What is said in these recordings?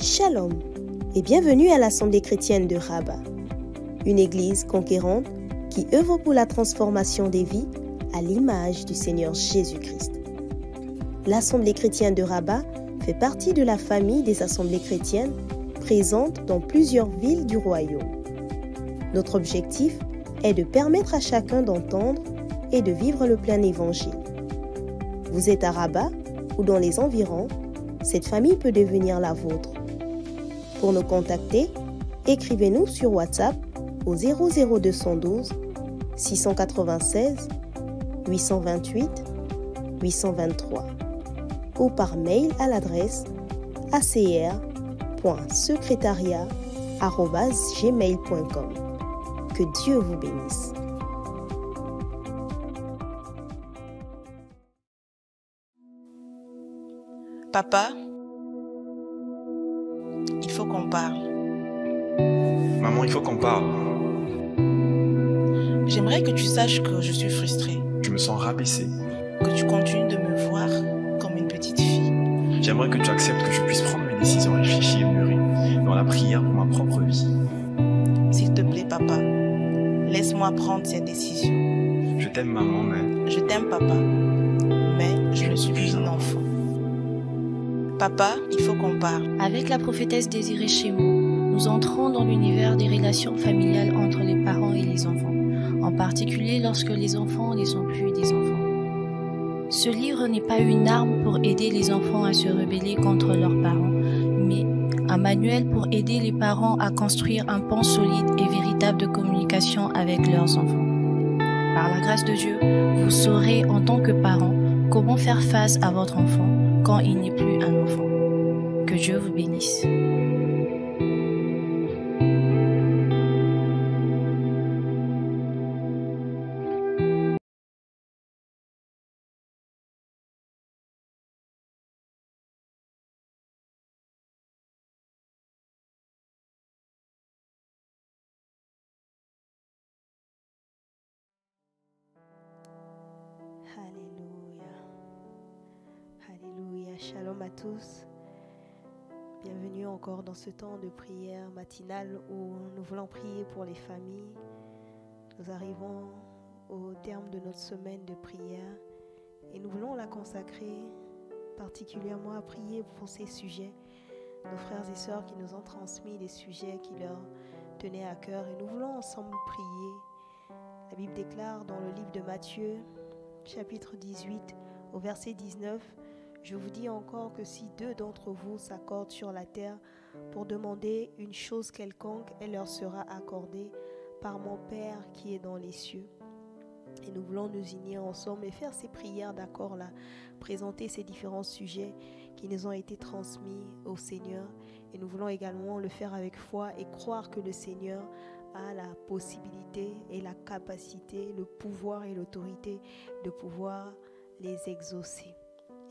Shalom et bienvenue à l'Assemblée chrétienne de Rabat, une église conquérante qui œuvre pour la transformation des vies à l'image du Seigneur Jésus-Christ. L'Assemblée chrétienne de Rabat fait partie de la famille des assemblées chrétiennes présentes dans plusieurs villes du royaume. Notre objectif est de permettre à chacun d'entendre et de vivre le plein évangile. Vous êtes à Rabat ou dans les environs, cette famille peut devenir la vôtre. Pour nous contacter, écrivez-nous sur WhatsApp au 00212 696 828 823 ou par mail à l'adresse acr.secretariat@gmail.com. Que Dieu vous bénisse. Papa, il faut qu'on parle. Maman, il faut qu'on parle. J'aimerais que tu saches que je suis frustrée, Je me sens rabaissé. que tu continues de me voir comme une petite fille. J'aimerais que tu acceptes que je puisse prendre mes décisions réfléchies et mûries dans la prière pour ma propre vie. S'il te plaît, papa, laisse-moi prendre cette décision. Je t'aime, maman, mais Je t'aime, papa, mais je ne suis plus un enfant. Papa, il faut qu'on parle. Avec la prophétesse Désirée Chémeau, nous entrons dans l'univers des relations familiales entre les parents et les enfants, en particulier lorsque les enfants ne sont plus des enfants. Ce livre n'est pas une arme pour aider les enfants à se rebeller contre leurs parents, mais un manuel pour aider les parents à construire un pont solide et véritable de communication avec leurs enfants. Par la grâce de Dieu, vous saurez en tant que parent comment faire face à votre enfant quand il n'est plus un enfant. Que Dieu vous bénisse. Alléluia. Alléluia. Shalom à tous. Bienvenue encore dans ce temps de prière matinale où nous voulons prier pour les familles. Nous arrivons au terme de notre semaine de prière et nous voulons la consacrer particulièrement à prier pour ces sujets. Nos frères et sœurs qui nous ont transmis des sujets qui leur tenaient à cœur et nous voulons ensemble prier. La Bible déclare dans le livre de Matthieu, chapitre 18, au verset 19, « Je vous dis encore que si 2 d'entre vous s'accordent sur la terre pour demander une chose quelconque, elle leur sera accordée par mon Père qui est dans les cieux. » Et nous voulons nous unir ensemble et faire ces prières d'accord là, présenter ces différents sujets qui nous ont été transmis au Seigneur. Et nous voulons également le faire avec foi et croire que le Seigneur a la possibilité et la capacité, le pouvoir et l'autorité de pouvoir les exaucer.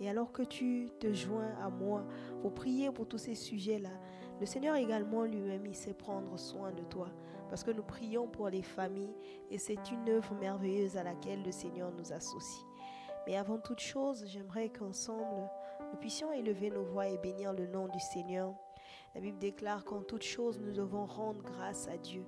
Et alors que tu te joins à moi pour prier pour tous ces sujets-là, le Seigneur également lui-même, il sait prendre soin de toi. Parce que nous prions pour les familles et c'est une œuvre merveilleuse à laquelle le Seigneur nous associe. Mais avant toute chose, j'aimerais qu'ensemble, nous puissions élever nos voix et bénir le nom du Seigneur. La Bible déclare qu'en toute chose, nous devons rendre grâce à Dieu.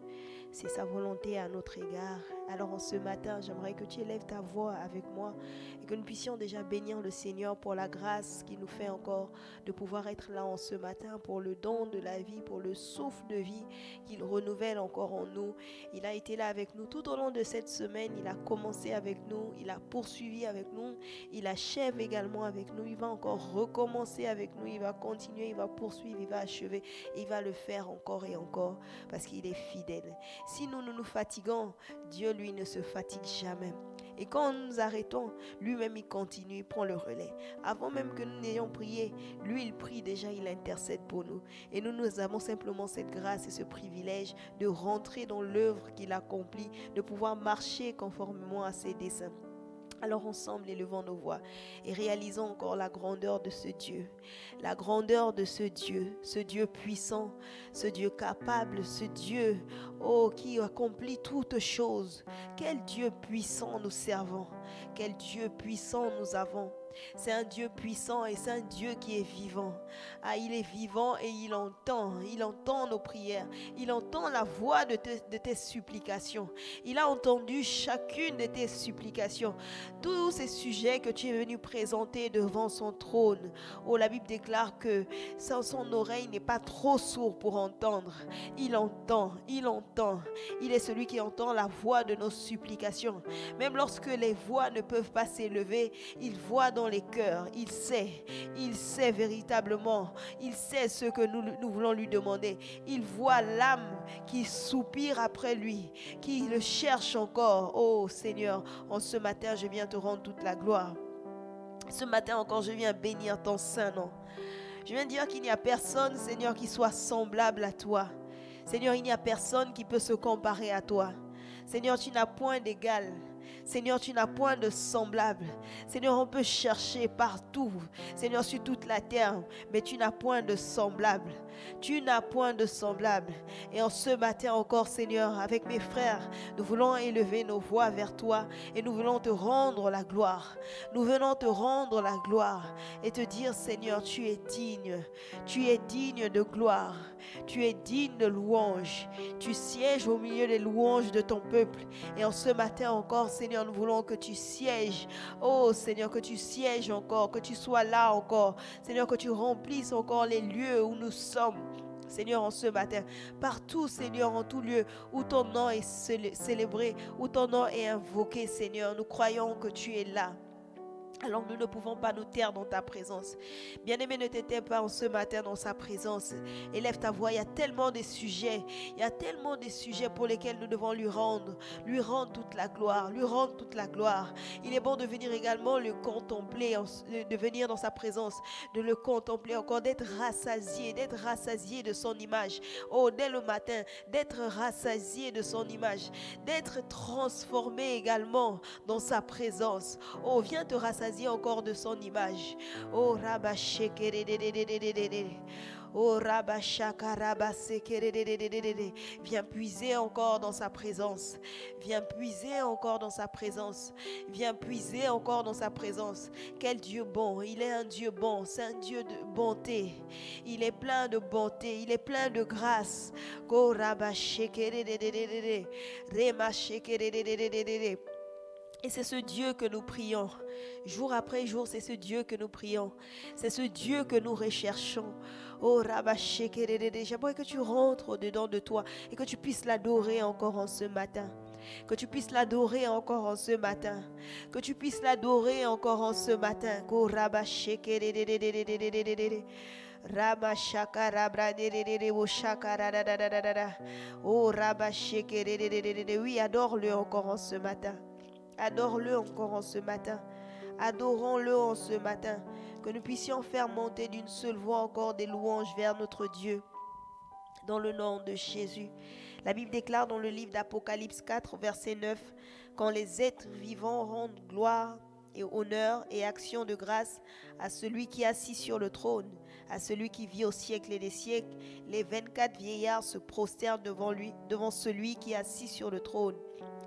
C'est sa volonté à notre égard. Alors en ce matin, j'aimerais que tu élèves ta voix avec moi et que nous puissions déjà bénir le Seigneur pour la grâce qu'il nous fait encore de pouvoir être là en ce matin, pour le don de la vie, pour le souffle de vie qu'il renouvelle encore en nous. Il a été là avec nous tout au long de cette semaine. Il a commencé avec nous, il a poursuivi avec nous, il achève également avec nous. Il va encore recommencer avec nous, il va continuer, il va poursuivre, il va achever. Il va le faire encore et encore parce qu'il est fidèle. Si nous nous fatiguons, Dieu lui ne se fatigue jamais. Et quand nous nous arrêtons, lui-même il continue, il prend le relais. Avant même que nous n'ayons prié, lui il prie déjà, il intercède pour nous. Et nous avons simplement cette grâce et ce privilège de rentrer dans l'œuvre qu'il accomplit, de pouvoir marcher conformément à ses desseins. Alors ensemble, élevons nos voix et réalisons encore la grandeur de ce Dieu. La grandeur de ce Dieu puissant, ce Dieu capable, ce Dieu qui accomplit toutes choses. Quel Dieu puissant nous servons, quel Dieu puissant nous avons. C'est un Dieu puissant et c'est un Dieu qui est vivant. Ah, il est vivant et il entend nos prières. Il entend la voix de tes supplications. Il a entendu chacune de tes supplications. Tous ces sujets que tu es venu présenter devant son trône. Oh, la Bible déclare que son oreille n'est pas trop sourde pour entendre. Il entend. Il est celui qui entend la voix de nos supplications. Même lorsque les voix ne peuvent pas s'élever, il voit dans les cœurs. Il sait véritablement. Il sait ce que nous voulons lui demander. Il voit l'âme qui soupire après lui, qui le cherche encore. Oh Seigneur, en ce matin, je viens te rendre toute la gloire. Ce matin encore, je viens bénir ton saint nom. Je viens dire qu'il n'y a personne, Seigneur, qui soit semblable à toi. Seigneur, il n'y a personne qui peut se comparer à toi. Seigneur, tu n'as point d'égal. Seigneur, tu n'as point de semblable. Seigneur, on peut chercher partout. Seigneur, sur toute la terre, mais tu n'as point de semblable. Tu n'as point de semblable. Et en ce matin encore, Seigneur, avec mes frères, nous voulons élever nos voix vers toi et nous voulons te rendre la gloire. Nous venons te rendre la gloire et te dire, Seigneur, tu es digne. Tu es digne de gloire. Tu es digne de louange. Tu sièges au milieu des louanges de ton peuple. Et en ce matin encore, Seigneur, nous voulons que tu sièges. Oh Seigneur, que tu sièges encore, que tu sois là encore. Seigneur, que tu remplisses encore les lieux où nous sommes. Seigneur, en ce matin, partout, Seigneur, en tout lieu où ton nom est célébré, où ton nom est invoqué, Seigneur, nous croyons que tu es là. Alors nous ne pouvons pas nous taire dans ta présence. Bien-aimé, ne t'étais pas en ce matin dans sa présence. Élève ta voix, il y a tellement de sujets. Il y a tellement de sujets pour lesquels nous devons lui rendre toute la gloire, lui rendre toute la gloire. Il est bon de venir également le contempler, de venir dans sa présence, de le contempler encore, d'être rassasié de son image. Oh, dès le matin, d'être rassasié de son image, d'être transformé également dans sa présence. Oh, viens te rassasier encore de son image. Oh Rabba oh Rabba viens puiser encore dans sa présence. Viens puiser encore dans sa présence. Viens puiser encore dans sa présence. Quel Dieu bon. Il est un Dieu bon. C'est un Dieu de bonté. Il est plein de bonté. Il est plein de grâce. Oh Rabba et c'est ce Dieu que nous prions. Jour après jour, c'est ce Dieu que nous prions. C'est ce Dieu que nous recherchons. Oh Rabba Shekerede, j'aimerais que tu rentres au-dedans de toi et que tu puisses l'adorer encore en ce matin. Que tu puisses l'adorer encore en ce matin. Que tu puisses l'adorer encore en ce matin. Oh Rabba Shekerede. Rabba Shakara Bradere o Shakara da. Oh Rabba Shekerede. Oui, adore-le encore en ce matin. Adore-le encore en ce matin. Adorons-le en ce matin. Que nous puissions faire monter d'une seule voix encore des louanges vers notre Dieu. Dans le nom de Jésus. La Bible déclare dans le livre d'Apocalypse 4, verset 9, quand les êtres vivants rendent gloire et honneur et action de grâce à celui qui est assis sur le trône, à celui qui vit au siècle et des siècles, les 24 vieillards se prosternent devant lui, devant celui qui est assis sur le trône.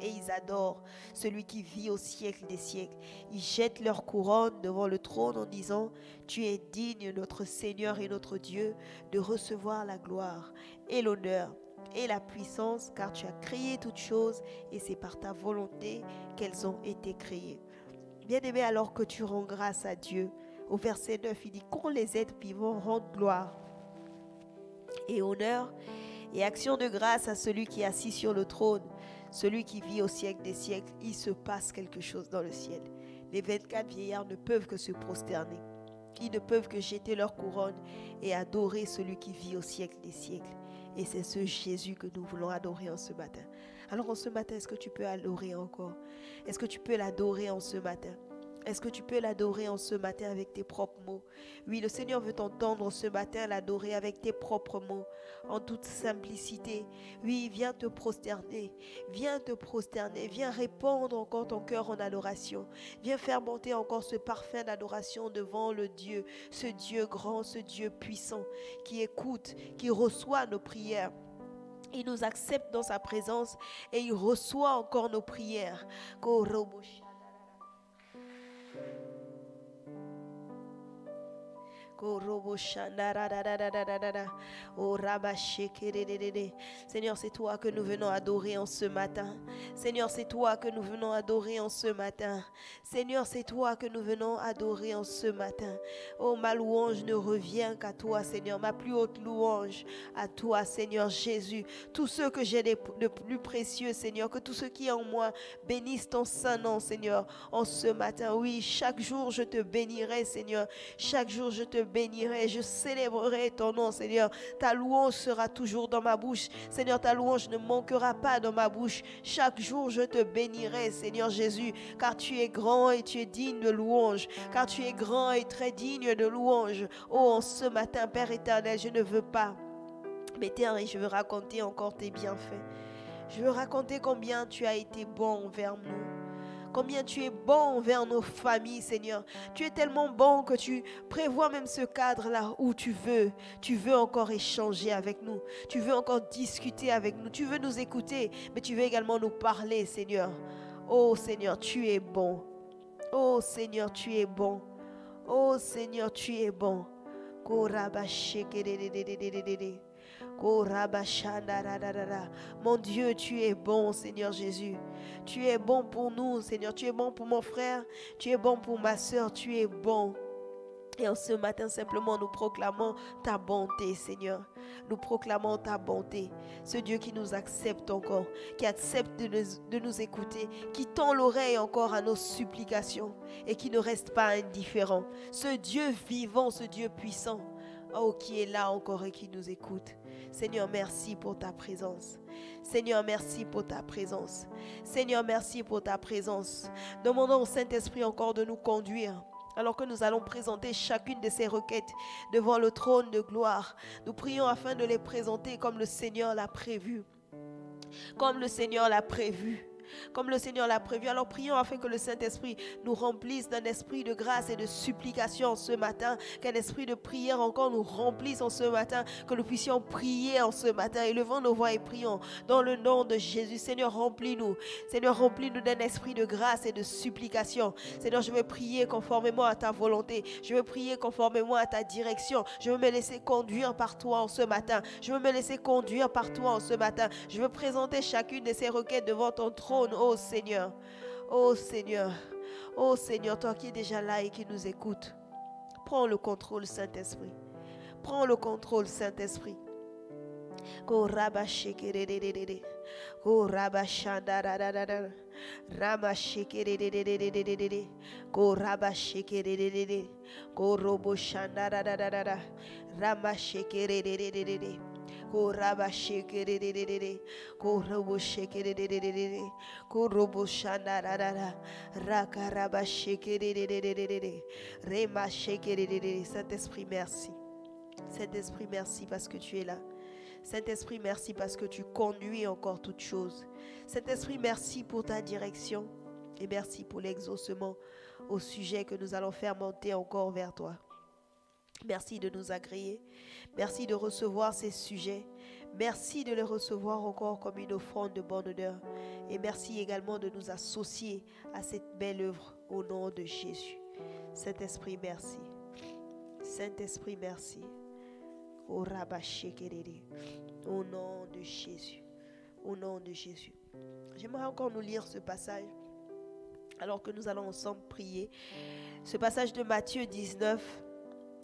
Et ils adorent celui qui vit au siècle des siècles. Ils jettent leur couronne devant le trône en disant, tu es digne, notre Seigneur et notre Dieu, de recevoir la gloire et l'honneur et la puissance, car tu as créé toutes choses et c'est par ta volonté qu'elles ont été créées. Bien-aimé, alors que tu rends grâce à Dieu, au verset 9, il dit, quand les êtres vivants rendent gloire et honneur et action de grâce à celui qui est assis sur le trône, celui qui vit au siècle des siècles, il se passe quelque chose dans le ciel. Les 24 vieillards ne peuvent que se prosterner. Ils ne peuvent que jeter leur couronne et adorer celui qui vit au siècle des siècles. Et c'est ce Jésus que nous voulons adorer en ce matin. Alors en ce matin, est-ce que tu peux adorer encore? Est-ce que tu peux l'adorer en ce matin? Est-ce que tu peux l'adorer en ce matin avec tes propres mots? Oui, le Seigneur veut t'entendre ce matin l'adorer avec tes propres mots, en toute simplicité. Oui, viens te prosterner, viens répandre encore ton cœur en adoration. Viens faire monter encore ce parfum d'adoration devant le Dieu, ce Dieu grand, ce Dieu puissant, qui écoute, qui reçoit nos prières. Il nous accepte dans sa présence et il reçoit encore nos prières. Seigneur, c'est toi que nous venons adorer en ce matin. Seigneur, c'est toi que nous venons adorer en ce matin. Seigneur, c'est toi que nous venons adorer en ce matin. Oh, ma louange ne revient qu'à toi, Seigneur. Ma plus haute louange à toi, Seigneur Jésus. Tous ceux que j'ai de plus précieux, Seigneur, que tous ceux qui en moi bénissent ton saint nom, Seigneur, en ce matin. Oui, chaque jour je te bénirai, Seigneur. Chaque jour je te bénirai. Je célébrerai ton nom, Seigneur. Ta louange sera toujours dans ma bouche. Seigneur, ta louange ne manquera pas dans ma bouche. Chaque jour je te bénirai, Seigneur Jésus, car tu es grand et tu es digne de louange. Car tu es grand et très digne de louange. Oh, en ce matin, Père éternel, je ne veux pas m'éteindre et je veux raconter encore tes bienfaits. Je veux raconter combien tu as été bon envers nous. Combien tu es bon envers nos familles, Seigneur. Tu es tellement bon que tu prévois même ce cadre-là où tu veux encore échanger avec nous. Tu veux encore discuter avec nous. Tu veux nous écouter, mais tu veux également nous parler, Seigneur. Oh Seigneur, tu es bon. Oh Seigneur, tu es bon. Oh Seigneur, tu es bon. Mon Dieu, tu es bon, Seigneur Jésus. Tu es bon pour nous, Seigneur. Tu es bon pour mon frère. Tu es bon pour ma soeur. Tu es bon. Et en ce matin, simplement, nous proclamons ta bonté, Seigneur. Nous proclamons ta bonté. Ce Dieu qui nous accepte encore, qui accepte de nous écouter, qui tend l'oreille encore à nos supplications et qui ne reste pas indifférent. Ce Dieu vivant, ce Dieu puissant, oh, qui est là encore et qui nous écoute. Seigneur, merci pour ta présence. Seigneur, merci pour ta présence. Seigneur, merci pour ta présence. Demandons au Saint-Esprit encore de nous conduire. Alors que nous allons présenter chacune de ces requêtes devant le trône de gloire, nous prions afin de les présenter comme le Seigneur l'a prévu. Comme le Seigneur l'a prévu. Comme le Seigneur l'a prévu. Alors prions afin que le Saint-Esprit nous remplisse d'un esprit de grâce et de supplication ce matin. Qu'un esprit de prière encore nous remplisse en ce matin. Que nous puissions prier en ce matin. Élevons nos voix et prions dans le nom de Jésus. Seigneur, remplis-nous. Seigneur, remplis-nous d'un esprit de grâce et de supplication. Seigneur, je veux prier conformément à ta volonté. Je veux prier conformément à ta direction. Je veux me laisser conduire par toi en ce matin. Je veux me laisser conduire par toi en ce matin. Je veux présenter chacune de ces requêtes devant ton trône. Oh Seigneur, oh Seigneur, oh Seigneur, toi qui es déjà là et qui nous écoute, prends le contrôle, Saint-Esprit. Prends le contrôle, Saint-Esprit. Koraba shekerere, korobo shekerere, korobo shandarara, rakaraba shekerere, rema shekerere. Saint-Esprit, merci. Saint-Esprit, merci parce que tu es là. Saint-Esprit, merci parce que tu conduis encore toutes choses. Saint-Esprit, merci pour ta direction et merci pour l'exaucement au sujet que nous allons faire monter encore vers toi. Merci de nous agréer. Merci de recevoir ces sujets. Merci de les recevoir encore comme une offrande de bonne odeur. Et merci également de nous associer à cette belle œuvre au nom de Jésus. Saint-Esprit, merci. Saint-Esprit, merci. Au nom de Jésus. Au nom de Jésus. J'aimerais encore nous lire ce passage alors que nous allons ensemble prier. Ce passage de Matthieu 19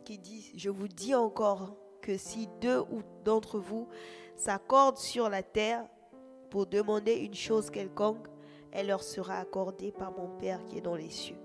qui dit, je vous dis encore que si deux ou d'entre vous s'accordent sur la terre pour demander une chose quelconque, elle leur sera accordée par mon Père qui est dans les cieux.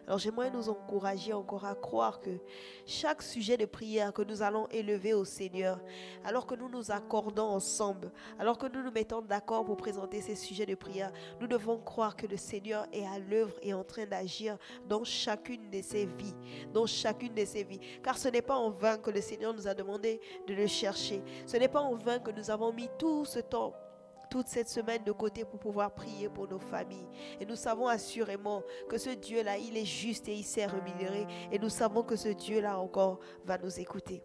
Alors j'aimerais nous encourager encore à croire que chaque sujet de prière que nous allons élever au Seigneur, alors que nous nous accordons ensemble, alors que nous nous mettons d'accord pour présenter ces sujets de prière, nous devons croire que le Seigneur est à l'œuvre et en train d'agir dans chacune de ses vies, dans chacune de ses vies. Car ce n'est pas en vain que le Seigneur nous a demandé de le chercher. Ce n'est pas en vain que nous avons mis tout ce temps, toute cette semaine de côté pour pouvoir prier pour nos familles. Et nous savons assurément que ce Dieu-là, il est juste et il sait rémunérer. Et nous savons que ce Dieu-là encore va nous écouter.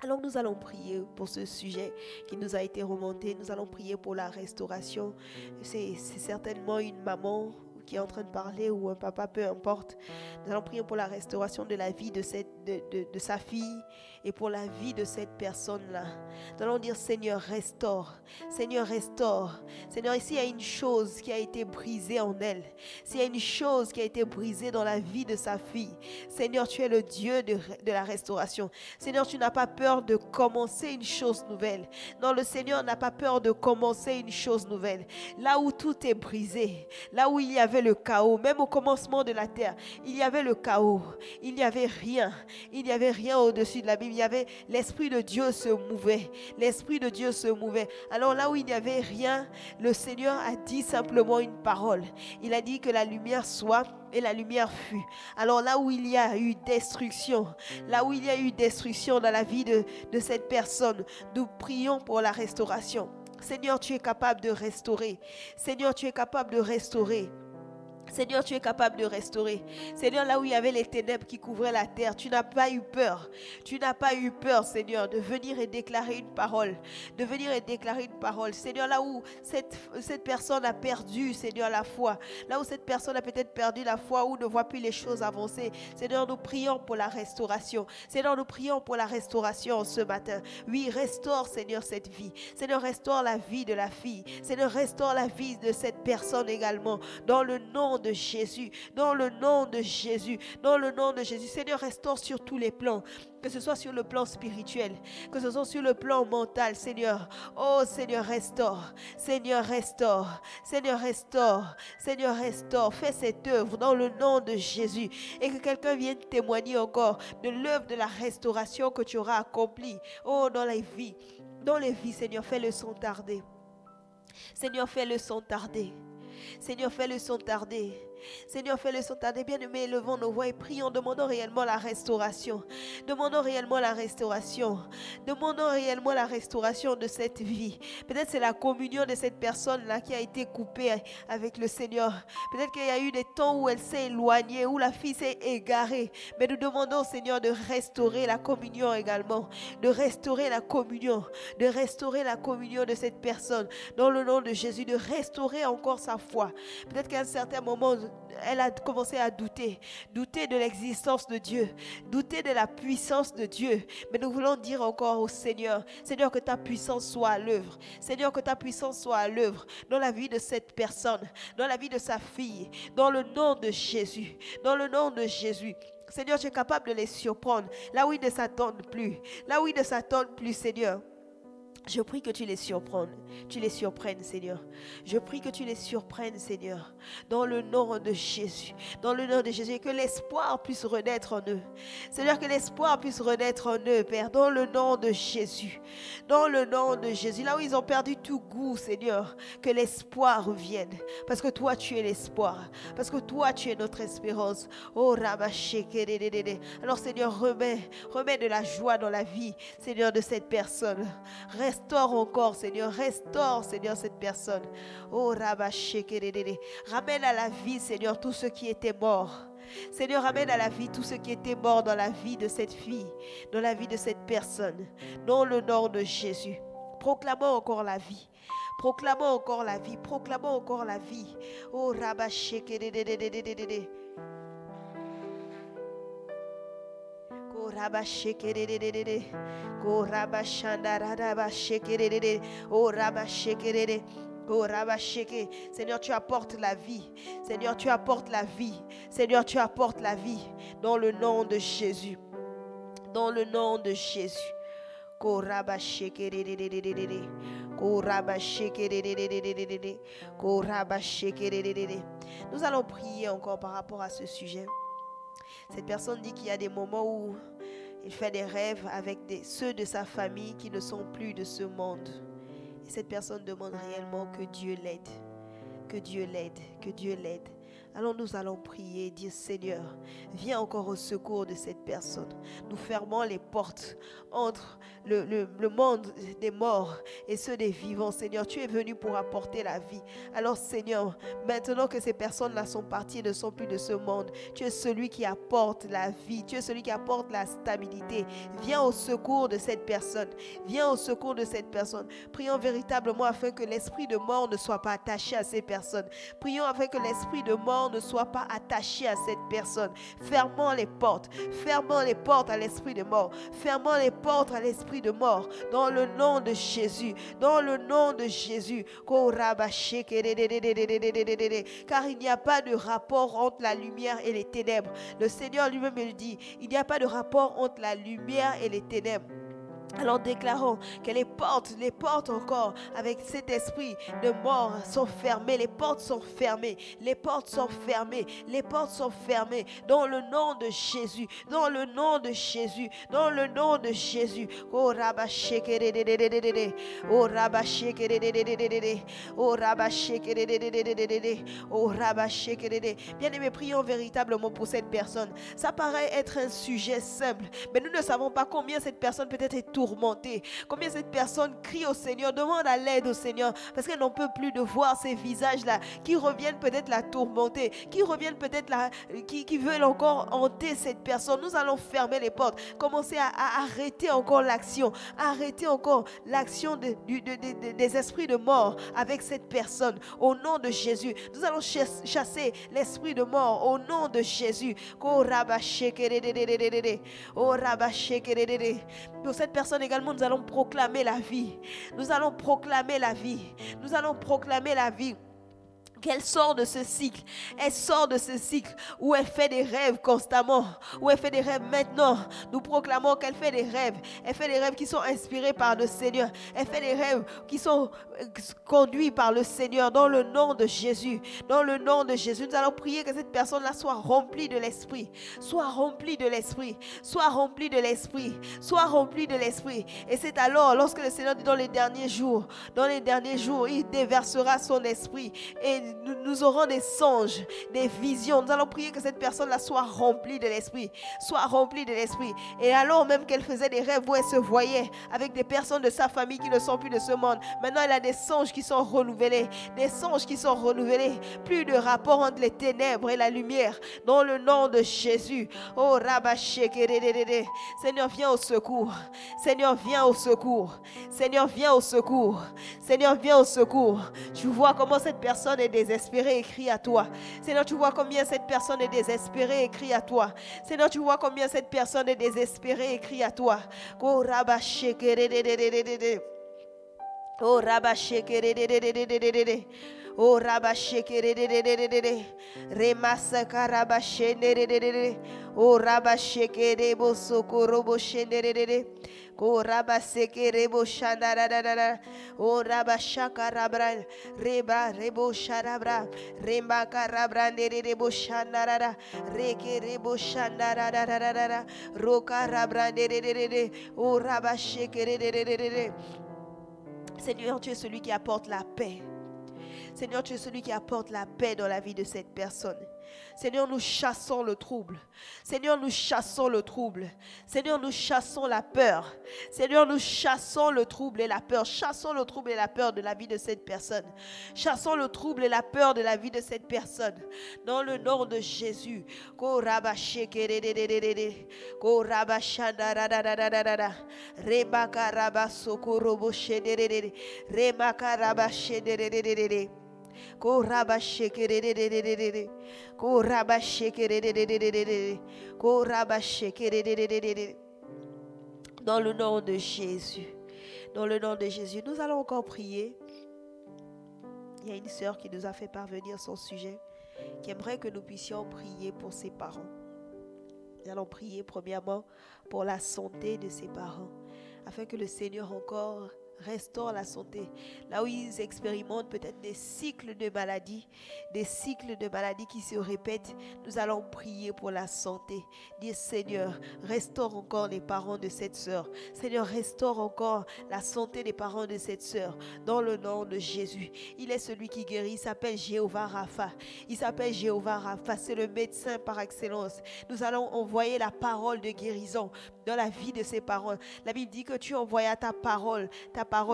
Alors nous allons prier pour ce sujet qui nous a été remonté. Nous allons prier pour la restauration. C'est certainement une maman qui est en train de parler ou un papa, peu importe. Nous allons prier pour la restauration de la vie de sa fille et pour la vie de cette personne-là. Nous allons dire Seigneur, restaure. Seigneur, restaure. Seigneur, ici il y a une chose qui a été brisée en elle. S'il y a une chose qui a été brisée dans la vie de sa fille, Seigneur, tu es le Dieu de la restauration. Seigneur, tu n'as pas peur de commencer une chose nouvelle. Non, le Seigneur n'a pas peur de commencer une chose nouvelle. Là où tout est brisé, là où il y avait le chaos, même au commencement de la terre, il y avait le chaos. Il n'y avait rien. Il n'y avait rien au-dessus de la Bible. Il y avait l'Esprit de Dieu se mouvait. L'Esprit de Dieu se mouvait. Alors là où il n'y avait rien, le Seigneur a dit simplement une parole. Il a dit que la lumière soit et la lumière fut. Alors là où il y a eu destruction, là où il y a eu destruction dans la vie de cette personne, nous prions pour la restauration. Seigneur, tu es capable de restaurer. Seigneur, tu es capable de restaurer. Seigneur, tu es capable de restaurer. Seigneur, là où il y avait les ténèbres qui couvraient la terre, tu n'as pas eu peur. Tu n'as pas eu peur, Seigneur, de venir et déclarer une parole. De venir et déclarer une parole. Seigneur, là où cette personne a perdu, Seigneur, la foi. Là où cette personne a peut-être perdu la foi ou ne voit plus les choses avancer. Seigneur, nous prions pour la restauration. Seigneur, nous prions pour la restauration ce matin. Oui, restaure, Seigneur, cette vie. Seigneur, restaure la vie de la fille. Seigneur, restaure la vie de cette personne également. Dans le nom de Jésus, dans le nom de Jésus, dans le nom de Jésus. Seigneur, restaure sur tous les plans, que ce soit sur le plan spirituel, que ce soit sur le plan mental, Seigneur. Oh Seigneur, restaure. Seigneur, restaure. Seigneur, restaure. Seigneur, restaure. Fais cette œuvre dans le nom de Jésus et que quelqu'un vienne témoigner encore de l'œuvre de la restauration que tu auras accomplie. Oh, dans les vies. Dans les vies, Seigneur, fais-le sans tarder. Seigneur, fais-le sans tarder. Seigneur, fais-le sans tarder. Seigneur, fais-le sans tarder. Bien-aimés, élevons nos voix et prions, demandons réellement la restauration. Demandons réellement la restauration. Demandons réellement la restauration de cette vie. Peut-être c'est la communion de cette personne-là qui a été coupée avec le Seigneur. Peut-être qu'il y a eu des temps où elle s'est éloignée, où la fille s'est égarée. Mais nous demandons, Seigneur, de restaurer la communion également. De restaurer la communion. De restaurer la communion de cette personne. Dans le nom de Jésus, de restaurer encore sa foi. Peut-être qu'à un certain moment, elle a commencé à douter de l'existence de Dieu, douter de la puissance de Dieu. Mais nous voulons dire encore au Seigneur, Seigneur, que ta puissance soit à l'œuvre. Seigneur, que ta puissance soit à l'œuvre dans la vie de cette personne, dans la vie de sa fille, dans le nom de Jésus, dans le nom de Jésus. Seigneur, tu es capable de les surprendre là où ils ne s'attendent plus, là où ils ne s'attendent plus, Seigneur. Je prie que tu les surprennes, Seigneur. Je prie que tu les surprennes, Seigneur. Dans le nom de Jésus. Dans le nom de Jésus. Et que l'espoir puisse renaître en eux. Seigneur, que l'espoir puisse renaître en eux, Père. Dans le nom de Jésus. Dans le nom de Jésus. Là où ils ont perdu tout goût, Seigneur. Que l'espoir revienne. Parce que toi, tu es l'espoir. Parce que toi, tu es notre espérance. Oh, Rabachekedede. Alors, Seigneur, remets de la joie dans la vie, Seigneur, de cette personne. Restaure encore, Seigneur. Restaure, Seigneur, cette personne. Oh, Rabachekedede. Ramène à la vie, Seigneur, tout ce qui était mort. Seigneur, ramène à la vie tout ce qui était mort dans la vie de cette fille, dans la vie de cette personne. Dans le nom de Jésus. Proclamons encore la vie. Proclamons encore la vie. Proclamons encore la vie. Oh, Rabachekedede. Seigneur, tu apportes la vie. Seigneur, tu apportes la vie. Seigneur, tu apportes la vie. Dans le nom de Jésus. Dans le nom de Jésus. Nous allons prier encore par rapport à ce sujet. Cette personne dit qu'il y a des moments où il fait des rêves avec ceux de sa famille qui ne sont plus de ce monde. Et cette personne demande réellement que Dieu l'aide. Que Dieu l'aide. Que Dieu l'aide. Alors nous allons prier et dire Seigneur, viens encore au secours de cette personne. Nous fermons les portes entre le monde des morts et ceux des vivants. Seigneur, tu es venu pour apporter la vie. Alors Seigneur, maintenant que ces personnes-là sont parties et ne sont plus de ce monde, tu es celui qui apporte la vie. Tu es celui qui apporte la stabilité. Viens au secours de cette personne. Viens au secours de cette personne. Prions véritablement afin que l'esprit de mort ne soit pas attaché à ces personnes. Prions afin que l'esprit de mort mort ne soit pas attaché à cette personne. Fermons les portes à l'esprit de mort. Fermons les portes à l'esprit de mort. Dans le nom de Jésus. Dans le nom de Jésus. Car il n'y a pas de rapport entre la lumière et les ténèbres. Le Seigneur lui-même le dit. Il n'y a pas de rapport entre la lumière et les ténèbres. Alors déclarons que les portes encore avec cet esprit de mort sont fermées. Les portes sont fermées. Les portes sont fermées. Les portes sont fermées. Dans le nom de Jésus. Dans le nom de Jésus. Dans le nom de Jésus. Oh Rabba Shekerede. Oh Rabba Shekerede. Oh Rabba Shekerede. Oh Rabba Shekerede. Bien-aimés, prions véritablement pour cette personne. Ça paraît être un sujet simple, mais nous ne savons pas combien cette personne peut-être est tourmentée, combien cette personne crie au Seigneur, demande à l'aide au Seigneur, parce qu'elle n'en peut plus de voir ces visages-là qui reviennent peut-être la tourmenter, qui reviennent peut-être qui veulent encore hanter cette personne. Nous allons fermer les portes, commencer à arrêter encore l'action, arrêter encore l'action des esprits de mort avec cette personne. Au nom de Jésus, nous allons chasser l'esprit de mort au nom de Jésus. Pour cette personne également, nous allons proclamer la vie. Nous allons proclamer la vie. Nous allons proclamer la vie. Qu'elle sort de ce cycle. Elle sort de ce cycle où elle fait des rêves constamment, où elle fait des rêves maintenant. Nous proclamons qu'elle fait des rêves. Elle fait des rêves qui sont inspirés par le Seigneur. Elle fait des rêves qui sont conduits par le Seigneur dans le nom de Jésus. Dans le nom de Jésus, nous allons prier que cette personne-là soit remplie de l'Esprit. Soit remplie de l'Esprit. Soit remplie de l'Esprit. Soit remplie de l'Esprit. Et c'est alors, lorsque le Seigneur dit dans les derniers jours, il déversera son esprit et nous aurons des songes, des visions. Nous allons prier que cette personne-là soit remplie de l'Esprit. Soit remplie de l'Esprit. Et alors même qu'elle faisait des rêves où elle se voyait avec des personnes de sa famille qui ne sont plus de ce monde. Maintenant, elle a des songes qui sont renouvelés. Des songes qui sont renouvelés. Plus de rapport entre les ténèbres et la lumière. Dans le nom de Jésus. Oh, Rabba Shekerede. Seigneur, viens au secours. Seigneur, viens au secours. Seigneur, viens au secours. Seigneur, viens au secours. Tu vois comment cette personne est désespérée et crie à toi. Seigneur, tu vois combien cette personne est désespérée et crie à toi. Seigneur, tu vois combien cette personne est désespérée et crie à toi. Oh, Rabba Shekerede. Oh, Rabba Shekerede. Oh, Rabba Shekerede. Remasa Karaba Shenere. Oh, Rabba Shekerede Bosokorobo Shenere. Oh, Rabba Sekerebo Shandarada. Oh, Rabba Shakarabra. Reba Rebo Sharabra. Remba Karabra Nerebo Shandarada. Reke Rebo Shandarada. Roka Rabra Nerede. Oh, Rabba Shekerede. Seigneur, tu es celui qui apporte la paix. Seigneur, tu es celui qui apporte la paix dans la vie de cette personne. Seigneur, nous chassons le trouble. Seigneur, nous chassons le trouble. Seigneur, nous chassons la peur. Seigneur, nous chassons le trouble et la peur. Chassons le trouble et la peur de la vie de cette personne. Chassons le trouble et la peur de la vie de cette personne. Dans le nom de Jésus. Dans le nom de Jésus. Dans le nom de Jésus. Nous allons encore prier. Il y a une sœur qui nous a fait parvenir son sujet, qui aimerait que nous puissions prier pour ses parents. Nous allons prier premièrement pour la santé de ses parents, afin que le Seigneur encore restaure la santé. Là où ils expérimentent peut-être des cycles de maladies qui se répètent, nous allons prier pour la santé. Dis Seigneur, restaure encore les parents de cette sœur. Seigneur, restaure encore la santé des parents de cette sœur. Dans le nom de Jésus. Il est celui qui guérit. Il s'appelle Jéhovah Rapha. Il s'appelle Jéhovah Rapha. C'est le médecin par excellence. Nous allons envoyer la parole de guérison dans la vie de ses parents. La Bible dit que tu envoyas ta parole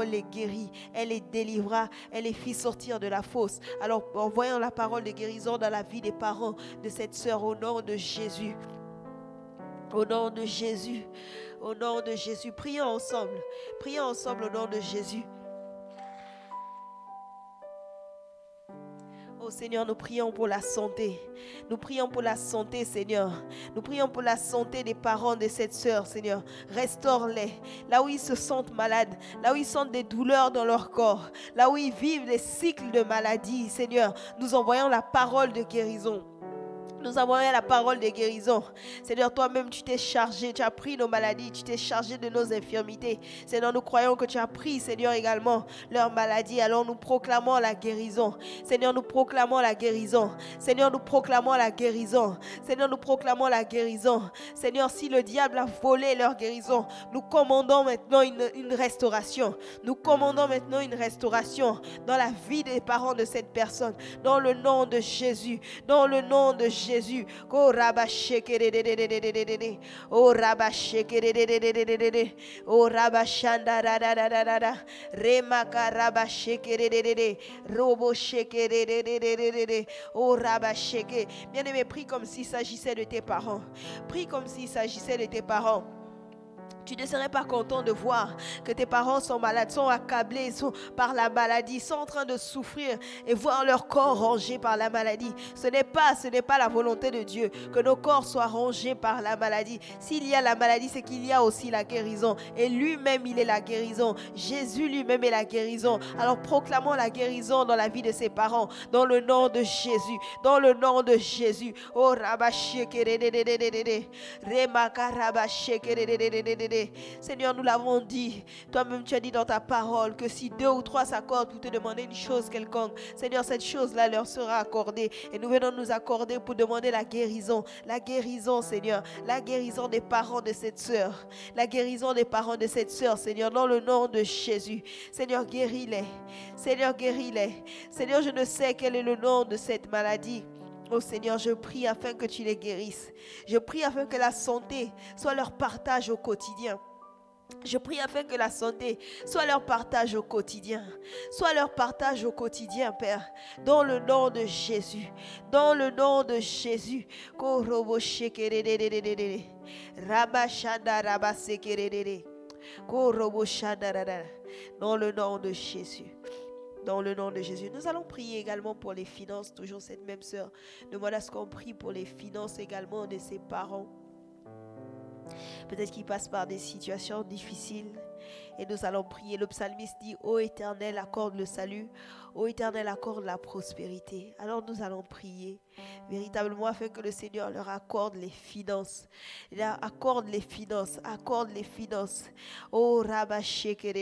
les guérit, elle les délivra, elle les fit sortir de la fosse. Alors envoyons la parole de guérison dans la vie des parents de cette sœur au nom de Jésus. Au nom de Jésus. Au nom de Jésus. Prions ensemble au nom de Jésus. Oh Seigneur, nous prions pour la santé. Nous prions pour la santé, Seigneur. Nous prions pour la santé des parents de cette sœur, Seigneur. Restaure-les. Là où ils se sentent malades, là où ils sentent des douleurs dans leur corps, là où ils vivent des cycles de maladie, Seigneur, nous envoyons la parole de guérison. Nous envoyons la parole de guérison. Seigneur, toi-même, tu t'es chargé, tu as pris nos maladies, tu t'es chargé de nos infirmités. Seigneur, nous croyons que tu as pris, Seigneur, également leurs maladies. Alors nous proclamons la guérison. Seigneur, nous proclamons la guérison. Seigneur, nous proclamons la guérison. Seigneur, nous proclamons la guérison. Seigneur, si le diable a volé leur guérison, nous commandons maintenant une restauration. Nous commandons maintenant une restauration dans la vie des parents de cette personne. Dans le nom de Jésus. Dans le nom de Jésus. Oh rabasheke oh rabasheke oh rabashanda remaka rabasheke robo sheke oh rabasheke. Bien-aimé, prie comme s'il s'agissait de tes parents. Prie comme s'il s'agissait de tes parents. Tu ne serais pas content de voir que tes parents sont malades, sont accablés par la maladie, sont en train de souffrir et voir leur corps rongé par la maladie. Ce n'est pas la volonté de Dieu que nos corps soient rongés par la maladie. S'il y a la maladie, c'est qu'il y a aussi la guérison. Et lui-même, il est la guérison. Jésus lui-même est la guérison. Alors proclamons la guérison dans la vie de ses parents, dans le nom de Jésus. Dans le nom de Jésus. Oh Seigneur, nous l'avons dit. Toi-même, tu as dit dans ta parole que si 2 ou 3 s'accordent pour te demander une chose quelconque, Seigneur, cette chose-là leur sera accordée. Et nous venons nous accorder pour demander la guérison. La guérison, Seigneur. La guérison des parents de cette sœur. La guérison des parents de cette sœur, Seigneur, dans le nom de Jésus. Seigneur, guéris-les. Seigneur, guéris-les. Seigneur, je ne sais quel est le nom de cette maladie. Oh Seigneur, je prie afin que tu les guérisses. Je prie afin que la santé soit leur partage au quotidien. Je prie afin que la santé soit leur partage au quotidien. Soit leur partage au quotidien, Père. Dans le nom de Jésus. Dans le nom de Jésus. Dans le nom de Jésus. Dans le nom de Jésus. Nous allons prier également pour les finances. Toujours cette même sœur demande à ce qu'on prie pour les finances également de ses parents. Peut-être qu'ils passent par des situations difficiles. Et nous allons prier. Le psalmiste dit: Ô Éternel, accorde le salut. Ô Éternel, accorde la prospérité. Alors nous allons prier véritablement afin que le Seigneur leur accorde les finances. Accorde les finances. Accorde les finances. Oh Rabasheke.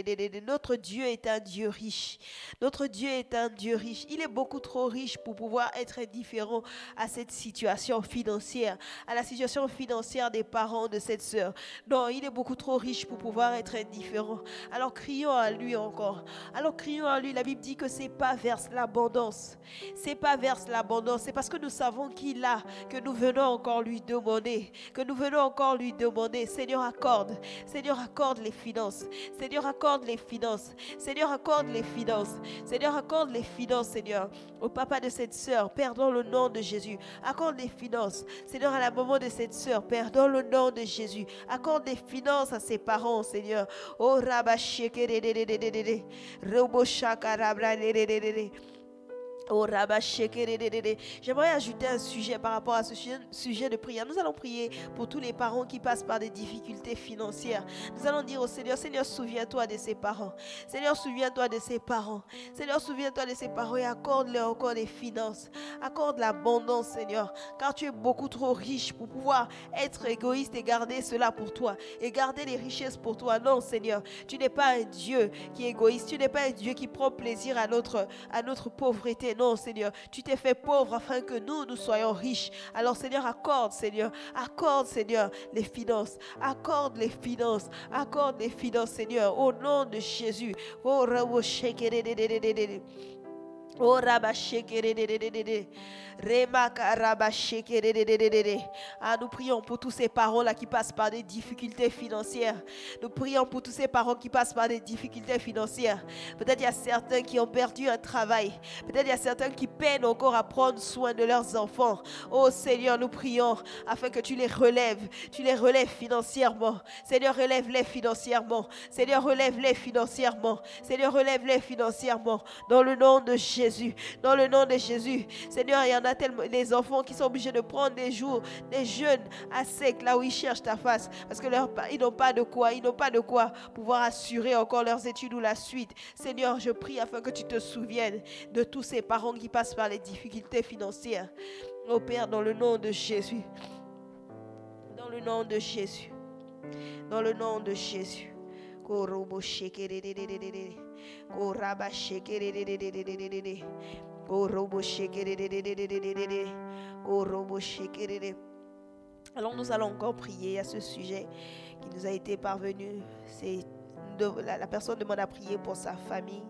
Notre Dieu est un Dieu riche. Notre Dieu est un Dieu riche. Il est beaucoup trop riche pour pouvoir être indifférent à cette situation financière, à la situation financière des parents de cette sœur. Non, il est beaucoup trop riche pour pouvoir être indifférent. Alors crions à lui encore. Alors crions à lui. La Bible dit que c'est pas vers l'abondance. C'est pas vers l'abondance. C'est parce que nous savons qu'il a que nous venons encore lui demander. Que nous venons encore lui demander. Seigneur, accorde. Seigneur, accorde les finances. Seigneur, accorde les finances. Seigneur, accorde les finances. Seigneur, accorde les finances, Seigneur. Au papa de cette sœur, Père, dans le nom de Jésus. Accorde les finances. Seigneur, à la maman de cette sœur, Père, dans le nom de Jésus. Accorde les finances à ses parents, Seigneur. Oh, Rabasheke, Robo Shakarabra, oh, j'aimerais ajouter un sujet par rapport à ce sujet de prière. Nous allons prier pour tous les parents qui passent par des difficultés financières. Nous allons dire au Seigneur: Seigneur, souviens-toi de ses parents. Seigneur, souviens-toi de ses parents. Seigneur, souviens-toi de ses parents et accorde-leur encore des finances. Accorde l'abondance, Seigneur, car tu es beaucoup trop riche pour pouvoir être égoïste et garder cela pour toi et garder les richesses pour toi. Non, Seigneur, tu n'es pas un Dieu qui est égoïste. Tu n'es pas un Dieu qui prend plaisir à notre pauvreté. Non, Seigneur, tu t'es fait pauvre afin que nous soyons riches. Alors, Seigneur, accorde, Seigneur, les finances. Accorde les finances. Accorde les finances, Seigneur, au nom de Jésus. Oh, oh rabasheke remaka rabasheke. Ah, nous prions pour tous ces parents là qui passent par des difficultés financières. Nous prions pour tous ces parents qui passent par des difficultés financières. Peut-être il y a certains qui ont perdu un travail. Peut-être il y a certains qui peinent encore à prendre soin de leurs enfants. Oh Seigneur, nous prions afin que tu les relèves. Tu les relèves financièrement. Seigneur, relève-les financièrement. Seigneur, relève-les financièrement. Seigneur, relève-les financièrement. Dans le nom de Jésus. Jésus. Dans le nom de Jésus. Seigneur, il y en a tellement des enfants qui sont obligés de prendre des jours, des jeûnes à sec, là où ils cherchent ta face. Parce que ils n'ont pas de quoi pouvoir assurer encore leurs études ou la suite. Seigneur, je prie afin que tu te souviennes de tous ces parents qui passent par les difficultés financières. Oh Père, dans le nom de Jésus. Dans le nom de Jésus. Dans le nom de Jésus. Alors nous allons encore prier à ce sujet qui nous a été parvenu. La personne demande à prier pour sa famille,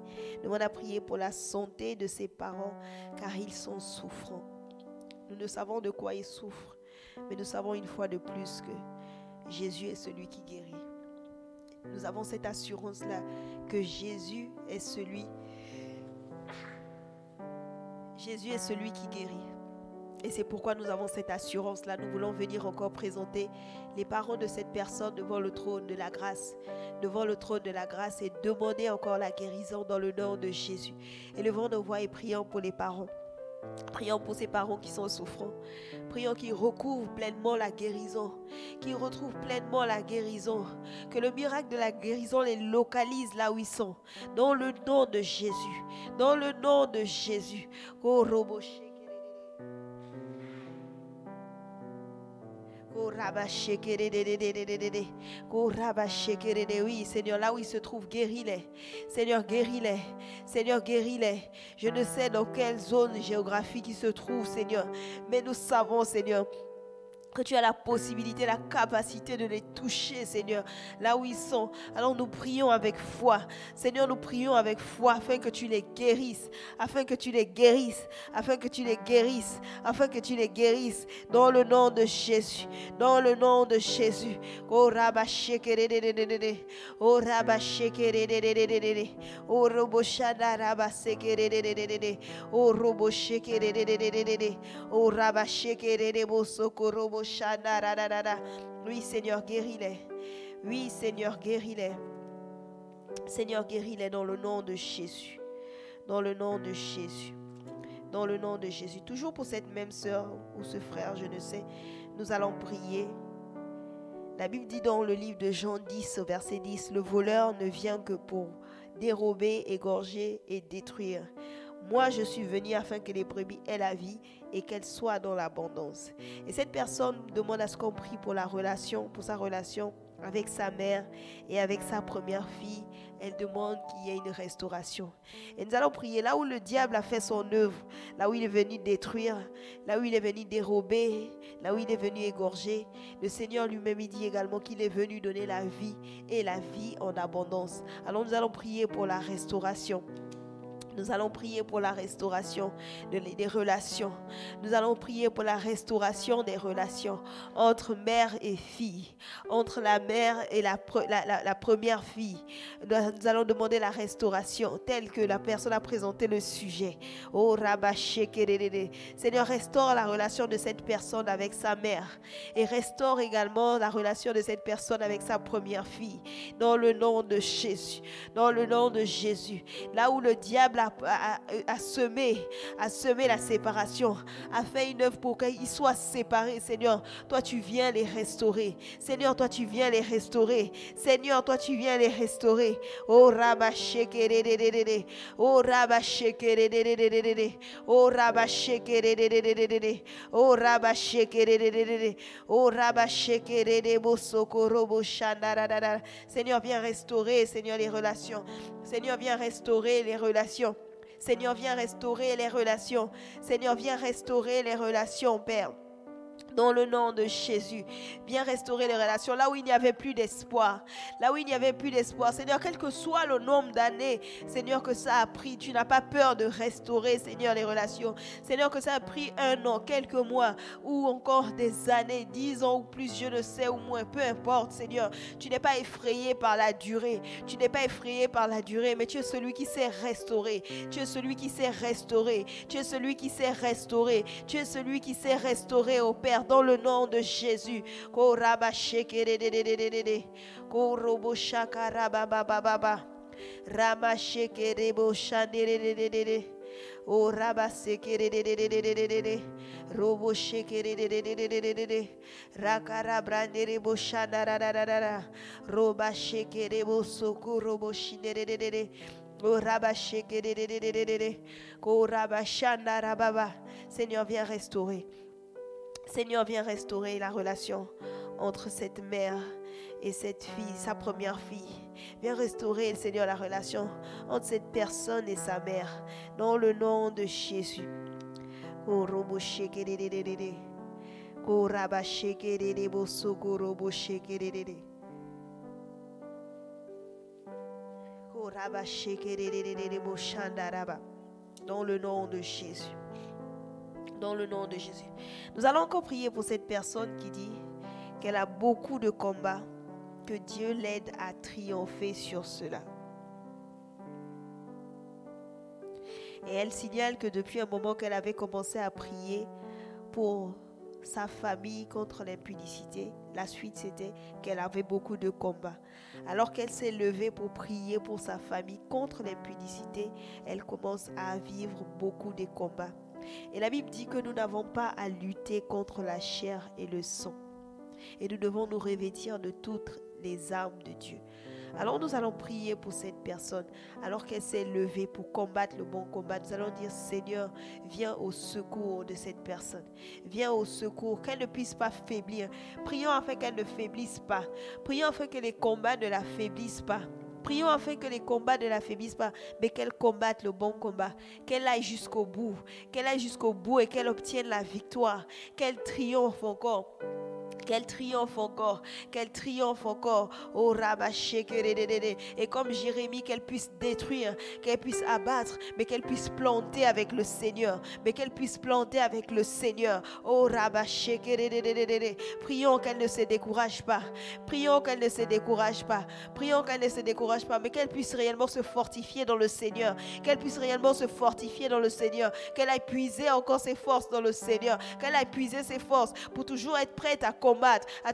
demande à prier pour la santé de ses parents, car ils sont souffrants. Nous ne savons de quoi ils souffrent, mais nous savons une fois de plus que Jésus est celui qui guérit. Nous avons cette assurance-là que Jésus est celui qui guérit. Et c'est pourquoi nous avons cette assurance-là. Nous voulons venir encore présenter les parents de cette personne devant le trône de la grâce. Devant le trône de la grâce et demander encore la guérison dans le nom de Jésus. Élevons nos voix et prions pour les parents. Prions pour ces parents qui sont souffrants. Prions qu'ils recouvrent pleinement la guérison. Qu'ils retrouvent pleinement la guérison. Que le miracle de la guérison les localise là où ils sont. Dans le nom de Jésus. Dans le nom de Jésus. Oui, Seigneur, là où il se trouve, guéris-les. Seigneur, guéris-les. Seigneur, guéris-les. Je ne sais dans quelle zone géographique ils se trouvent, Seigneur. Mais nous savons, Seigneur, que tu as la possibilité, la capacité de les toucher, Seigneur, là où ils sont. Alors nous prions avec foi. Seigneur, nous prions avec foi afin que tu les guérisses, afin que tu les guérisses, afin que tu les guérisses, afin que tu les guérisses. Dans le nom de Jésus, dans le nom de Jésus. Oh Rabba Shekerede, oh Rabba Shekerede, oh Robo Shada Rabba Sekerede, oh Robo Shekerede, oh Rabba Shekerede Bosoko Robo. Oui, Seigneur, guéris-les. Oui, Seigneur, guéris-les. Seigneur, guéris-les dans le nom de Jésus. Dans le nom de Jésus. Dans le nom de Jésus. Toujours pour cette même sœur ou ce frère, je ne sais, nous allons prier. La Bible dit dans le livre de Jean 10, au verset 10, le voleur ne vient que pour dérober, égorger et détruire. Moi, je suis venu afin que les brebis aient la vie et qu'elles soient dans l'abondance. Et cette personne demande à ce qu'on prie pour sa relation avec sa mère et avec sa première fille. Elle demande qu'il y ait une restauration. Et nous allons prier là où le diable a fait son œuvre, là où il est venu détruire, là où il est venu dérober, là où il est venu égorger. Le Seigneur lui-même, il dit également qu'il est venu donner la vie et la vie en abondance. Alors nous allons prier pour la restauration. Nous allons prier pour la restauration des relations. Nous allons prier pour la restauration des relations entre mère et fille, entre la mère et la première fille. Nous allons demander la restauration telle que la personne a présenté le sujet. Oh Rabba Shekerede. Seigneur, restaure la relation de cette personne avec sa mère et restaure également la relation de cette personne avec sa première fille. Dans le nom de Jésus. Dans le nom de Jésus. Là où le diable a semé la séparation, a fait une œuvre pour qu'ils soient séparés. Seigneur, toi tu viens les restaurer. Seigneur, toi tu viens les restaurer. Seigneur, toi tu viens les restaurer. Oh Rabba Shekerede, oh Rabba Shekerede, oh Rabba Shekerede, oh Rabba Shekerede, oh Rabba Shekerede Bosoko Robo Shandarada. Seigneur, viens restaurer, Seigneur, les relations. Seigneur, viens restaurer les relations. Seigneur, viens restaurer les relations. Seigneur, viens restaurer les relations, Père. Dans le nom de Jésus, viens restaurer les relations là où il n'y avait plus d'espoir. Là où il n'y avait plus d'espoir. Seigneur, quel que soit le nombre d'années, Seigneur, que ça a pris, tu n'as pas peur de restaurer, Seigneur, les relations. Seigneur, que ça a pris 1 an, quelques mois ou encore des années, 10 ans ou plus, je ne sais, ou moins, peu importe, Seigneur. Tu n'es pas effrayé par la durée. Tu n'es pas effrayé par la durée, mais tu es celui qui sait restaurer. Tu es celui qui sait restaurer. Tu es celui qui sait restaurer. Tu es celui qui sait restaurer, au Père. Dans le nom de Jésus. Koraba shekerede, korobo shakaraba baba, rama shekerebo shanderede, Oh raba sekere de de de de de de de de. Robo shekere de de de de de de de de. Rakara brandere bo shana da da da da da. Roba shekere bo soko robo shine de de de de. Oh raba shekere de de de de de de. Oh raba shana rababa. Seigneur, viens restaurer. Seigneur, viens restaurer la relation entre cette mère et cette fille, sa première fille. Viens restaurer, Seigneur, la relation entre cette personne et sa mère. Dans le nom de Jésus. Dans le nom de Jésus. Dans le nom de Jésus. Nous allons encore prier pour cette personne qui dit qu'elle a beaucoup de combats, que Dieu l'aide à triompher sur cela. Et elle signale que depuis un moment qu'elle avait commencé à prier pour sa famille contre l'impudicité, la suite c'était qu'elle avait beaucoup de combats. Alors qu'elle s'est levée pour prier pour sa famille contre l'impudicité, elle commence à vivre beaucoup de combats. Et la Bible dit que nous n'avons pas à lutter contre la chair et le sang. Et nous devons nous revêtir de toutes les armes de Dieu. Alors nous allons prier pour cette personne. Alors qu'elle s'est levée pour combattre le bon combat, nous allons dire: Seigneur, viens au secours de cette personne. Viens au secours, qu'elle ne puisse pas faiblir. Prions afin qu'elle ne faiblisse pas. Prions afin que les combats ne la faiblissent pas. Prions afin que les combats ne la faiblissent pas, mais qu'elle combatte le bon combat, qu'elle aille jusqu'au bout et qu'elle obtienne la victoire, qu'elle triomphe encore. Qu'elle triomphe encore, qu'elle triomphe encore. Oh Rabasheke, et comme Jérémie, qu'elle puisse détruire, qu'elle puisse abattre, mais qu'elle puisse planter avec le Seigneur, Oh Rabasheke, prions qu'elle ne se décourage pas, mais qu'elle puisse réellement se fortifier dans le Seigneur, qu'elle aille puiser encore ses forces dans le Seigneur, qu'elle aille puiser ses forces pour toujours être prête à combattre, à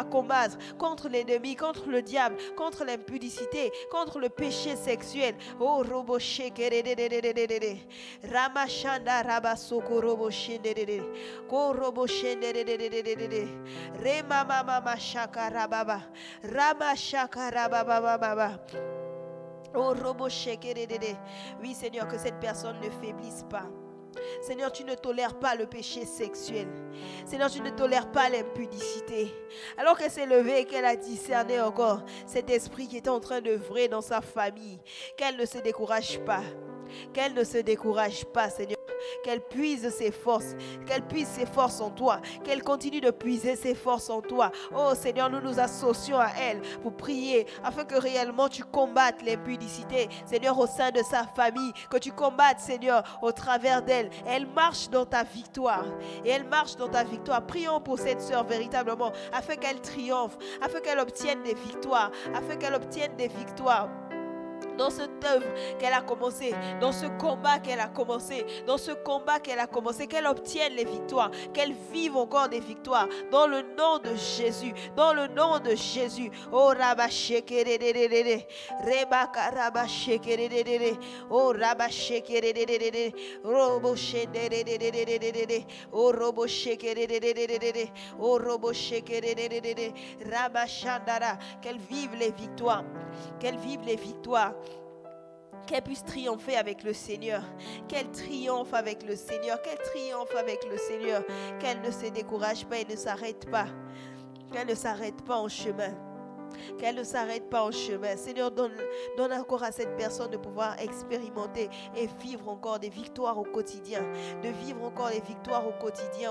combattre contre l'ennemi, contre le diable, contre l'impudicité, contre le péché sexuel. Oh robo shekere ramashanda rabasoko robo shendere ko robo shendere rema mama shaka rababa rama shaka rababa baba. Oh robo shekere. Oui Seigneur, que cette personne ne faiblisse pas. Seigneur, tu ne tolères pas le péché sexuel. Seigneur, tu ne tolères pas l'impudicité. Alors qu'elle s'est levée et qu'elle a discerné encore cet esprit qui est en train d'œuvrer dans sa famille, qu'elle ne se décourage pas. Seigneur. Qu'elle puise ses forces en toi, qu'elle continue de puiser ses forces en toi. Oh Seigneur, nous nous associons à elle pour prier afin que réellement tu combattes l'impudicité, Seigneur, au sein de sa famille, que tu combattes, Seigneur, au travers d'elle. Elle marche dans ta victoire Prions pour cette sœur véritablement, afin qu'elle triomphe, afin qu'elle obtienne des victoires, dans cette œuvre qu'elle a commencé, dans ce combat qu'elle a commencé, qu'elle obtienne les victoires, qu'elle vive encore des victoires, dans le nom de Jésus, Oh Rabashekerere, Rebaka Rabashekerere, oh Rabashekerere, Roboshenere, oh Roboshekerere, oh Roboshekerere, Rabashandara, qu'elle vive les victoires, qu'elle puisse triompher avec le Seigneur, qu'elle ne se décourage pas et ne s'arrête pas, en chemin. Seigneur, donne encore à cette personne de pouvoir expérimenter et vivre encore des victoires au quotidien,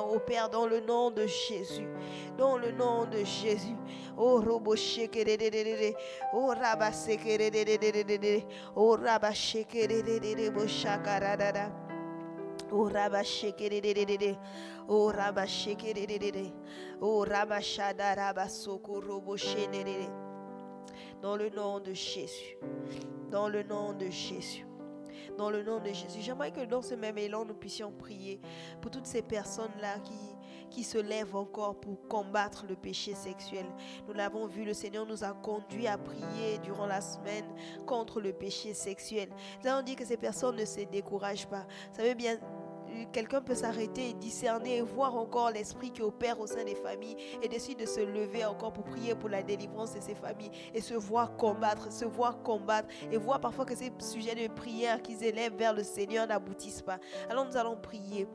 au Père, dans le nom de Jésus. Oh Roboshekerere, oh Rabasekerere, oh Rabashekerere, Boshakarada. Oh Rabashekerere, oh Rabashekerere, oh Rabashada Rabasoko Roboshenere. Dans le nom de Jésus. dans le nom de Jésus. J'aimerais que dans ce même élan, nous puissions prier pour toutes ces personnes-là qui se lèvent encore pour combattre le péché sexuel. Nous l'avons vu, le Seigneur nous a conduits à prier durant la semaine contre le péché sexuel. Nous avons dit que ces personnes ne se découragent pas. Vous savez bien, quelqu'un peut s'arrêter et discerner et voir encore l'esprit qui opère au sein des familles et décide de se lever encore pour prier pour la délivrance de ces familles et se voir combattre et voir parfois que ces sujets de prière qu'ils élèvent vers le Seigneur n'aboutissent pas. Alors nous allons prier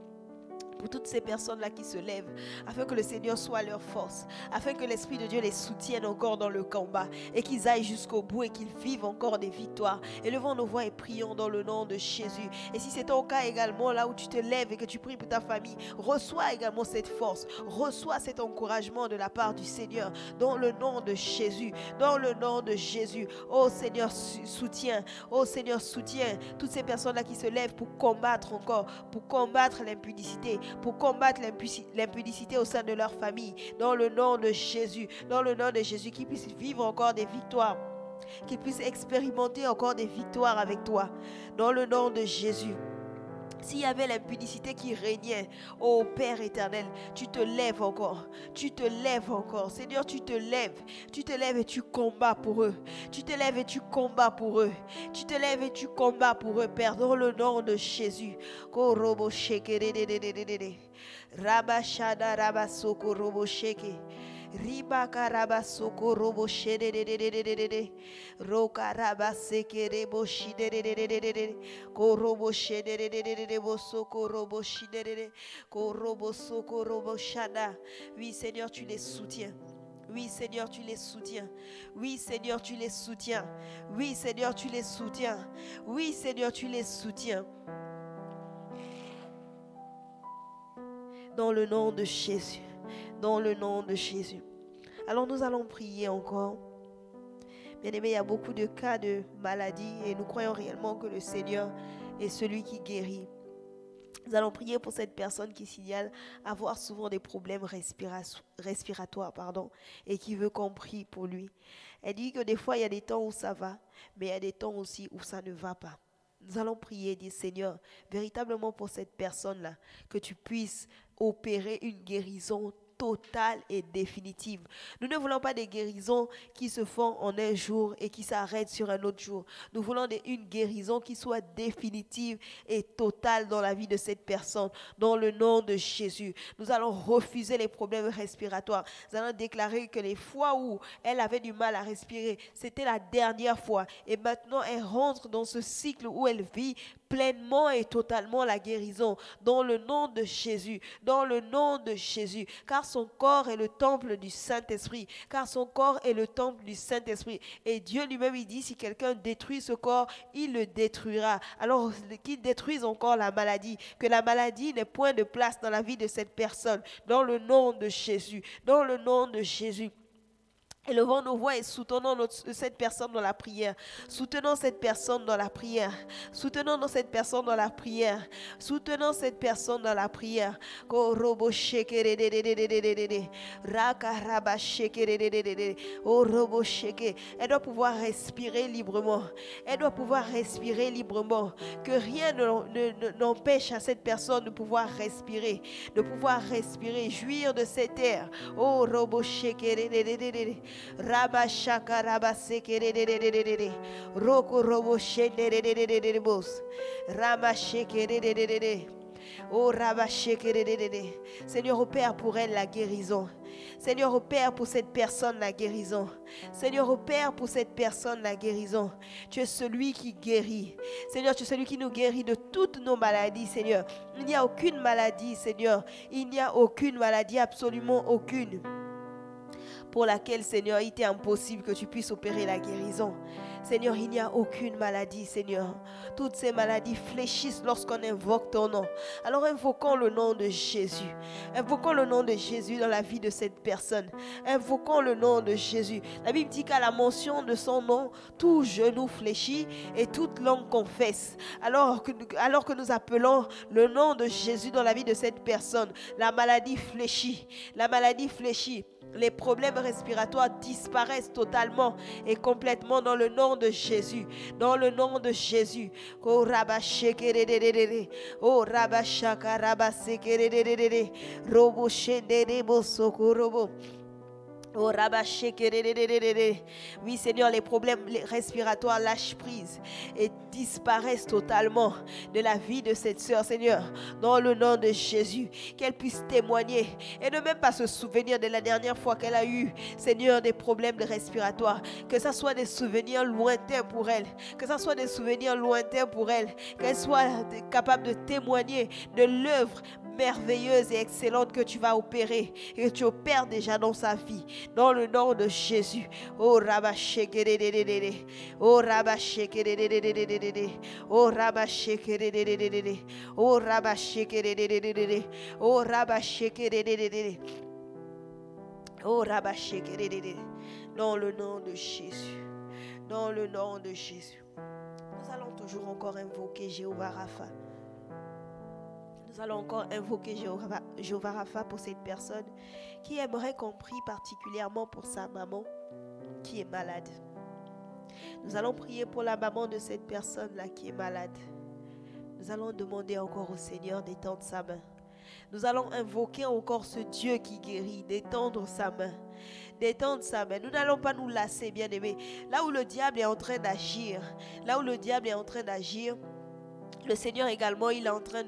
pour toutes ces personnes-là qui se lèvent, afin que le Seigneur soit leur force, afin que l'Esprit de Dieu les soutienne encore dans le combat et qu'ils aillent jusqu'au bout et qu'ils vivent encore des victoires. Élevons nos voix et prions dans le nom de Jésus. Et si c'est ton cas également, là où tu te lèves et que tu pries pour ta famille, reçois également cette force, reçois cet encouragement de la part du Seigneur dans le nom de Jésus, dans le nom de Jésus. Oh Seigneur, soutiens, oh Seigneur, soutiens toutes ces personnes-là qui se lèvent pour combattre encore, pour combattre l'impudicité, pour combattre l'impudicité au sein de leur famille, dans le nom de Jésus, qu'ils puissent vivre encore des victoires, qu'ils puissent expérimenter encore des victoires avec toi, dans le nom de Jésus. S'il y avait l'impudicité qui régnait, ô Père éternel, tu te lèves encore, Seigneur, tu te lèves et tu combats pour eux, Père, dans le nom de Jésus. Rabashada rabasoko robo sheke. Riba karaba soko robo shede de roka raba seke rebo shide de ko robo shede de soko robo shide de ko robo soko robo shada. Oui Seigneur, tu les soutiens. Oui Seigneur, tu les soutiens. Oui Seigneur, tu les soutiens. Oui Seigneur, tu les soutiens. Oui Seigneur, tu les soutiens. Dans le nom de Jésus. Dans le nom de Jésus. Alors nous allons prier encore. Bien-aimés, il y a beaucoup de cas de maladie et nous croyons réellement que le Seigneur est celui qui guérit. Nous allons prier pour cette personne qui signale avoir souvent des problèmes respiratoires, et qui veut qu'on prie pour lui. Elle dit que des fois il y a des temps où ça va, mais il y a des temps aussi où ça ne va pas. Nous allons prier et dire, Seigneur, véritablement pour cette personne-là, que tu puisses opérer une guérison totale et définitive. Nous ne voulons pas des guérisons qui se font en un jour et qui s'arrêtent sur un autre jour. Nous voulons une guérison qui soit définitive et totale dans la vie de cette personne, dans le nom de Jésus. Nous allons refuser les problèmes respiratoires. Nous allons déclarer que les fois où elle avait du mal à respirer, c'était la dernière fois. Et maintenant, elle rentre dans ce cycle où elle vit pleinement et totalement la guérison dans le nom de Jésus, car son corps est le temple du Saint-Esprit, et Dieu lui-même il dit, si quelqu'un détruit ce corps, il le détruira. Alors qu'il détruise encore la maladie, que la maladie n'ait point de place dans la vie de cette personne, dans le nom de Jésus. Élevons nos voix et soutenons cette personne dans la prière. Soutenons cette personne dans la prière. Elle doit pouvoir respirer librement. Que rien n'empêche à cette personne de pouvoir respirer. Jouir de cet air. Oh, robo shekere. Rabashaka rabasekere roko robo shendere bos rabashekere. Oh rabashekere. Seigneur, opère pour elle la guérison. Seigneur, opère pour cette personne la guérison. Tu es celui qui guérit. Seigneur, tu es celui qui nous guérit de toutes nos maladies, Seigneur. Il n'y a aucune maladie, Seigneur. Absolument aucune, pour laquelle, Seigneur, il était impossible que tu puisses opérer la guérison. Seigneur, il n'y a aucune maladie, Seigneur. Toutes ces maladies fléchissent lorsqu'on invoque ton nom. Alors invoquons le nom de Jésus. Dans la vie de cette personne. Invoquons le nom de Jésus. La Bible dit qu'à la mention de son nom, tout genou fléchit et toute langue confesse. Alors que nous appelons le nom de Jésus dans la vie de cette personne, la maladie fléchit. Les problèmes respiratoires disparaissent totalement et complètement dans le nom nom de Jésus. Dans le nom de Jésus. Oh rabashekerere. Oh rabashakarabashekerere. Robo shenderebo sokorobo. Oh, oui, Seigneur, les problèmes respiratoires lâchent prise et disparaissent totalement de la vie de cette sœur, Seigneur, dans le nom de Jésus, qu'elle puisse témoigner et ne même pas se souvenir de la dernière fois qu'elle a eu, Seigneur, des problèmes respiratoires, que ce soit des souvenirs lointains pour elle, que ce soit des souvenirs lointains pour elle, qu'elle soit capable de témoigner de l'œuvre merveilleuse et excellente que tu vas opérer et que tu opères déjà dans sa vie, dans le nom de Jésus. Oh rabashekerere, oh rabashekerere, oh rabashekerere, oh rabashekerere, oh rabashekerere, oh rabashekerere, dans le nom de Jésus, dans le nom de Jésus. Nous allons toujours encore invoquer Jéhovah Rapha. Nous allons encore invoquer Jéhovah Rapha pour cette personne qui aimerait qu'on prie particulièrement pour sa maman qui est malade. Nous allons prier pour la maman de cette personne-là qui est malade. Nous allons demander encore au Seigneur d'étendre sa main. Nous allons invoquer encore ce Dieu qui guérit, d'étendre sa main. D'étendre sa main. Nous n'allons pas nous lasser, bien-aimés. Là où le diable est en train d'agir, le Seigneur également, il est en train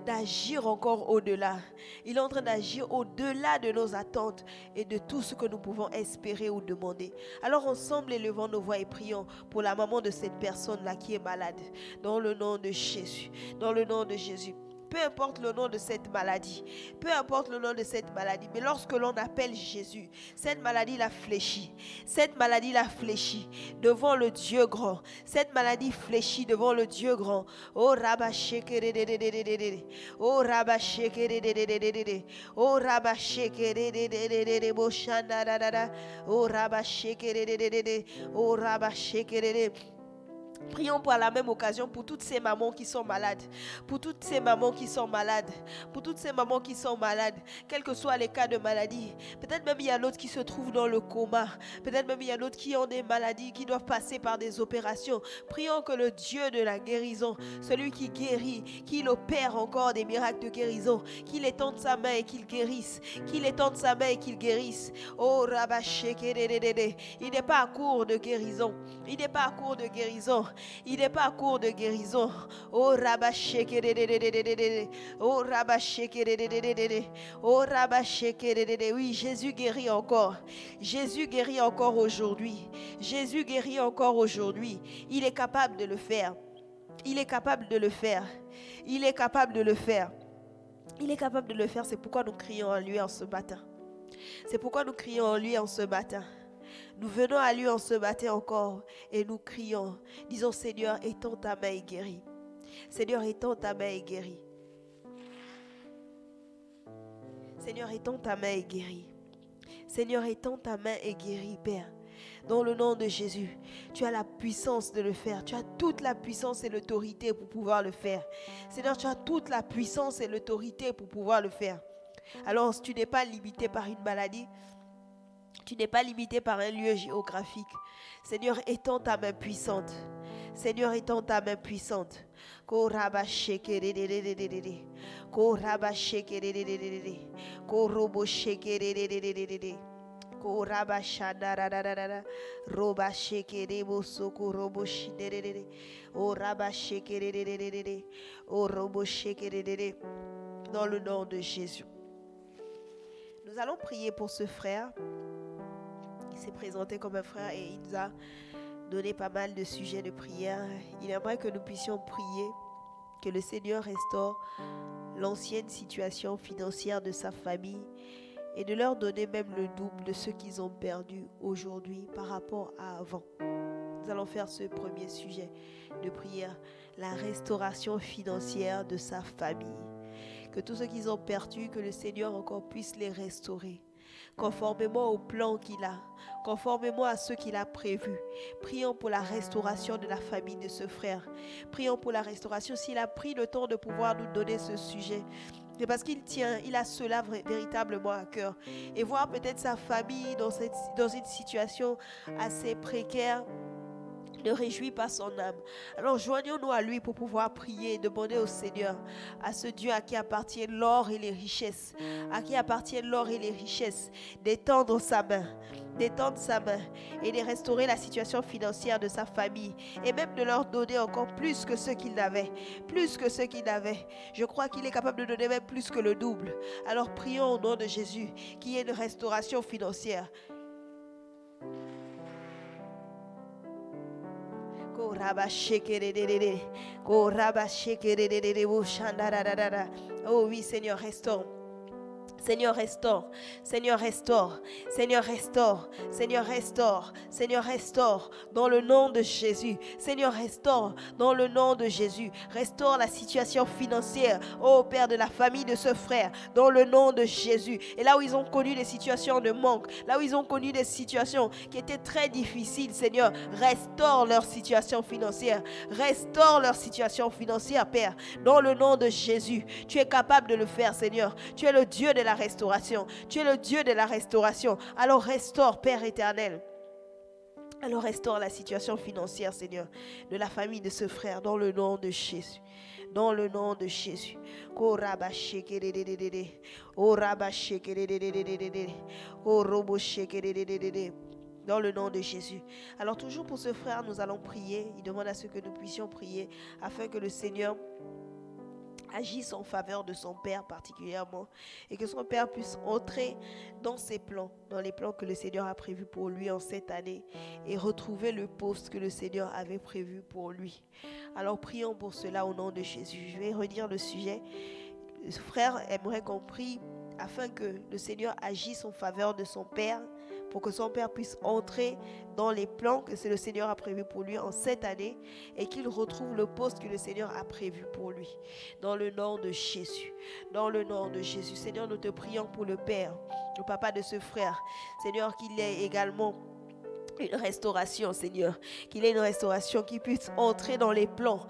d'agir encore au-delà. Il est en train d'agir au-delà de nos attentes et de tout ce que nous pouvons espérer ou demander. Alors ensemble, élevons nos voix et prions pour la maman de cette personne-là qui est malade. Dans le nom de Jésus. Dans le nom de Jésus. Peu importe le nom de cette maladie, mais lorsque l'on appelle Jésus, cette maladie l'a fléchit devant le Dieu grand. Cette maladie fléchit devant le Dieu grand. Oh rabashekerere, oh rabashekerere, oh rabashekerere, oh rabashekerere, oh rabashekerere. Prions par la même occasion pour toutes ces mamans qui sont malades, quels que soient les cas de maladie. Peut-être même il y a d'autres qui se trouvent dans le coma, peut-être même il y a d'autres qui ont des maladies, qui doivent passer par des opérations. Prions que le Dieu de la guérison, celui qui guérit, qu'il opère encore des miracles de guérison, qu'il étende sa main et qu'il guérisse, Oh rabashekerere, il n'est pas à court de guérison, Oh rabashekerere, oh rabashekerere, oh rabashekerere. Oui, Jésus guérit encore aujourd'hui. Il est capable de le faire. C'est pourquoi nous crions en lui en ce matin. Nous venons à lui en ce matin encore et nous crions. Disons, Seigneur, étends ta main et guéris. Seigneur, étends ta main et guéris. Père. Dans le nom de Jésus, tu as la puissance de le faire. Tu as toute la puissance et l'autorité pour pouvoir le faire. Seigneur, tu as toute la puissance et l'autorité pour pouvoir le faire. Alors, tu n'es pas limité par une maladie. Tu n'es pas limité par un lieu géographique. Seigneur, étends ta main puissante. Dans le nom de Jésus. Nous allons prier pour ce frère. Il s'est présenté comme un frère et il nous a donné pas mal de sujets de prière. Il aimerait que nous puissions prier, que le Seigneur restaure l'ancienne situation financière de sa famille et de leur donner même le double de ce qu'ils ont perdu aujourd'hui par rapport à avant. Nous allons faire ce premier sujet de prière, la restauration financière de sa famille. Que tout ce qu'ils ont perdu, que le Seigneur encore puisse les restaurer. Conformément au plan qu'il a, conformément à ce qu'il a prévu. Prions pour la restauration de la famille de ce frère. Prions pour la restauration. S'il a pris le temps de pouvoir nous donner ce sujet, c'est parce il a cela véritablement à cœur. Et voir peut-être sa famille dans une situation assez précaire. ne réjouit pas son âme. Alors joignons-nous à lui pour pouvoir prier et demander au Seigneur, à ce Dieu à qui appartient l'or et les richesses, d'étendre sa main et de restaurer la situation financière de sa famille et même de leur donner encore plus que ce qu'il n'avait. Je crois qu'il est capable de donner même plus que le double. Alors prions au nom de Jésus qu'il y ait une restauration financière. Oh oui, Seigneur, restaure. Seigneur, restaure. Seigneur, restaure. Seigneur, restaure. Seigneur, restaure. Seigneur, restaure. Dans le nom de Jésus. Seigneur, restaure. Dans le nom de Jésus. Restaure la situation financière. Oh Père, de la famille de ce frère. Dans le nom de Jésus. Et là où ils ont connu des situations de manque. Là où ils ont connu des situations qui étaient très difficiles, Seigneur, restaure leur situation financière. Restaure leur situation financière, Père. Dans le nom de Jésus. Tu es capable de le faire, Seigneur. Tu es le Dieu de la restauration. Tu es le Dieu de la restauration. Alors restaure, Père éternel. Alors restaure la situation financière, Seigneur, de la famille de ce frère, dans le nom de Jésus. Dans le nom de Jésus. Dans le nom de Jésus. Alors toujours pour ce frère, nous allons prier. Il demande à ce que nous puissions prier afin que le Seigneur agisse en faveur de son père particulièrement et que son père puisse entrer dans ses plans, dans les plans que le Seigneur a prévus pour lui en cette année et retrouver le poste que le Seigneur avait prévu pour lui. Alors prions pour cela au nom de Jésus. Je vais redire le sujet. Le frère aimerait qu'on prie afin que le Seigneur agisse en faveur de son père, pour que son père puisse entrer dans les plans que le Seigneur a prévus pour lui en cette année et qu'il retrouve le poste que le Seigneur a prévu pour lui. Dans le nom de Jésus. Dans le nom de Jésus. Seigneur, nous te prions pour le père, le papa de ce frère. Seigneur, qu'il ait également une restauration, Seigneur, qu'il ait une restauration qui puisse entrer dans les plans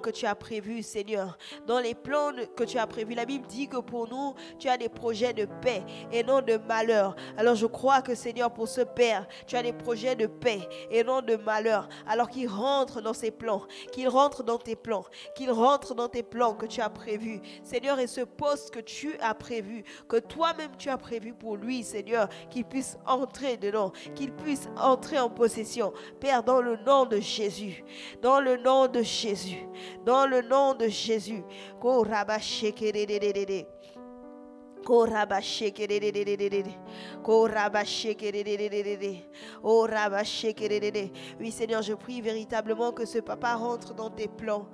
que tu as prévus, Seigneur, dans les plans que tu as prévus. La Bible dit que pour nous, tu as des projets de paix et non de malheur. Alors je crois que, Seigneur, pour ce Père, tu as des projets de paix et non de malheur. Alors qu'il rentre dans ses plans, qu'il rentre dans tes plans, qu'il rentre dans tes plans que tu as prévus, Seigneur, et ce poste que tu as prévu, que toi-même tu as prévu pour lui, Seigneur, qu'il puisse entrer dedans, qu'il puisse entrer en possession, Père, dans le nom de Jésus, dans le nom de Jésus, dans le nom de Jésus. Oui, Seigneur, je prie véritablement que ce papa rentre dans tes plans,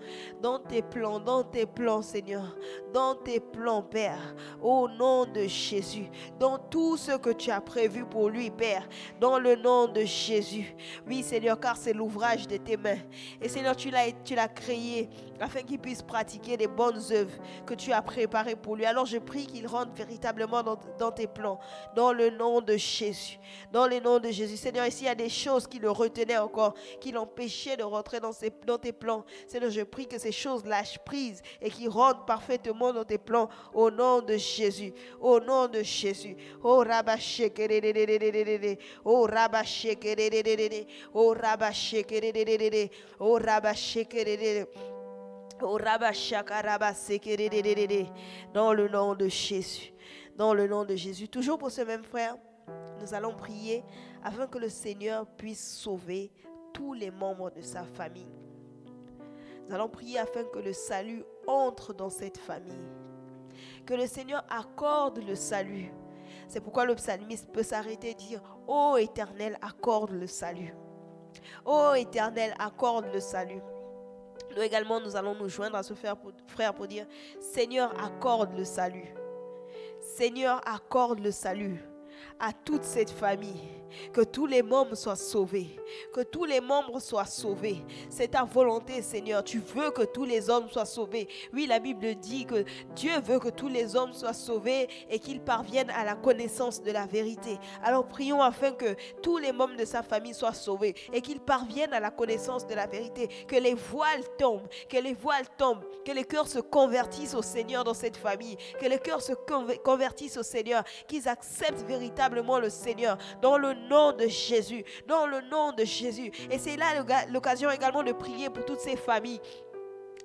Seigneur, dans tes plans, Père, au nom de Jésus, dans tout ce que tu as prévu pour lui, Père, dans le nom de Jésus. Oui, Seigneur, car c'est l'ouvrage de tes mains. Et Seigneur, tu l'as créé afin qu'il puisse pratiquer les bonnes œuvres que tu as préparées pour lui. Alors je prie qu'il rentre véritablement dans tes plans, dans le nom de Jésus, dans le nom de Jésus. Seigneur, ici il y a des choses qui le retenaient encore, qui l'empêchaient de rentrer dans tes plans. Seigneur, je prie que ces choses lâchent prise et qu'ils rentrent parfaitement dans tes plans, au nom de Jésus, au nom de Jésus. Oh Rabashekerere, oh Rabashekerere, oh Rabashekerere, oh Rabashekerere. Dans le nom de Jésus. Dans le nom de Jésus. Toujours pour ce même frère, nous allons prier afin que le Seigneur puisse sauver tous les membres de sa famille. Nous allons prier afin que le salut entre dans cette famille. Que le Seigneur accorde le salut. C'est pourquoi le psalmiste peut s'arrêter et dire: Ô Éternel, accorde le salut. Ô Éternel, accorde le salut. Nous également, nous allons nous joindre à ce frère pour dire: Seigneur, accorde le salut. Seigneur, accorde le salut à toute cette famille. Que tous les membres soient sauvés. Que tous les membres soient sauvés. C'est ta volonté, Seigneur. Tu veux que tous les hommes soient sauvés. Oui, la Bible dit que Dieu veut que tous les hommes soient sauvés et qu'ils parviennent à la connaissance de la vérité. Alors prions afin que tous les membres de sa famille soient sauvés et qu'ils parviennent à la connaissance de la vérité. Que les voiles tombent. Que les voiles tombent. Que les cœurs se convertissent au Seigneur dans cette famille. Que les cœurs se convertissent au Seigneur. Qu'ils acceptent véritablement véritablement le Seigneur, dans le nom de Jésus, dans le nom de Jésus. Et c'est là l'occasion également de prier pour toutes ces familles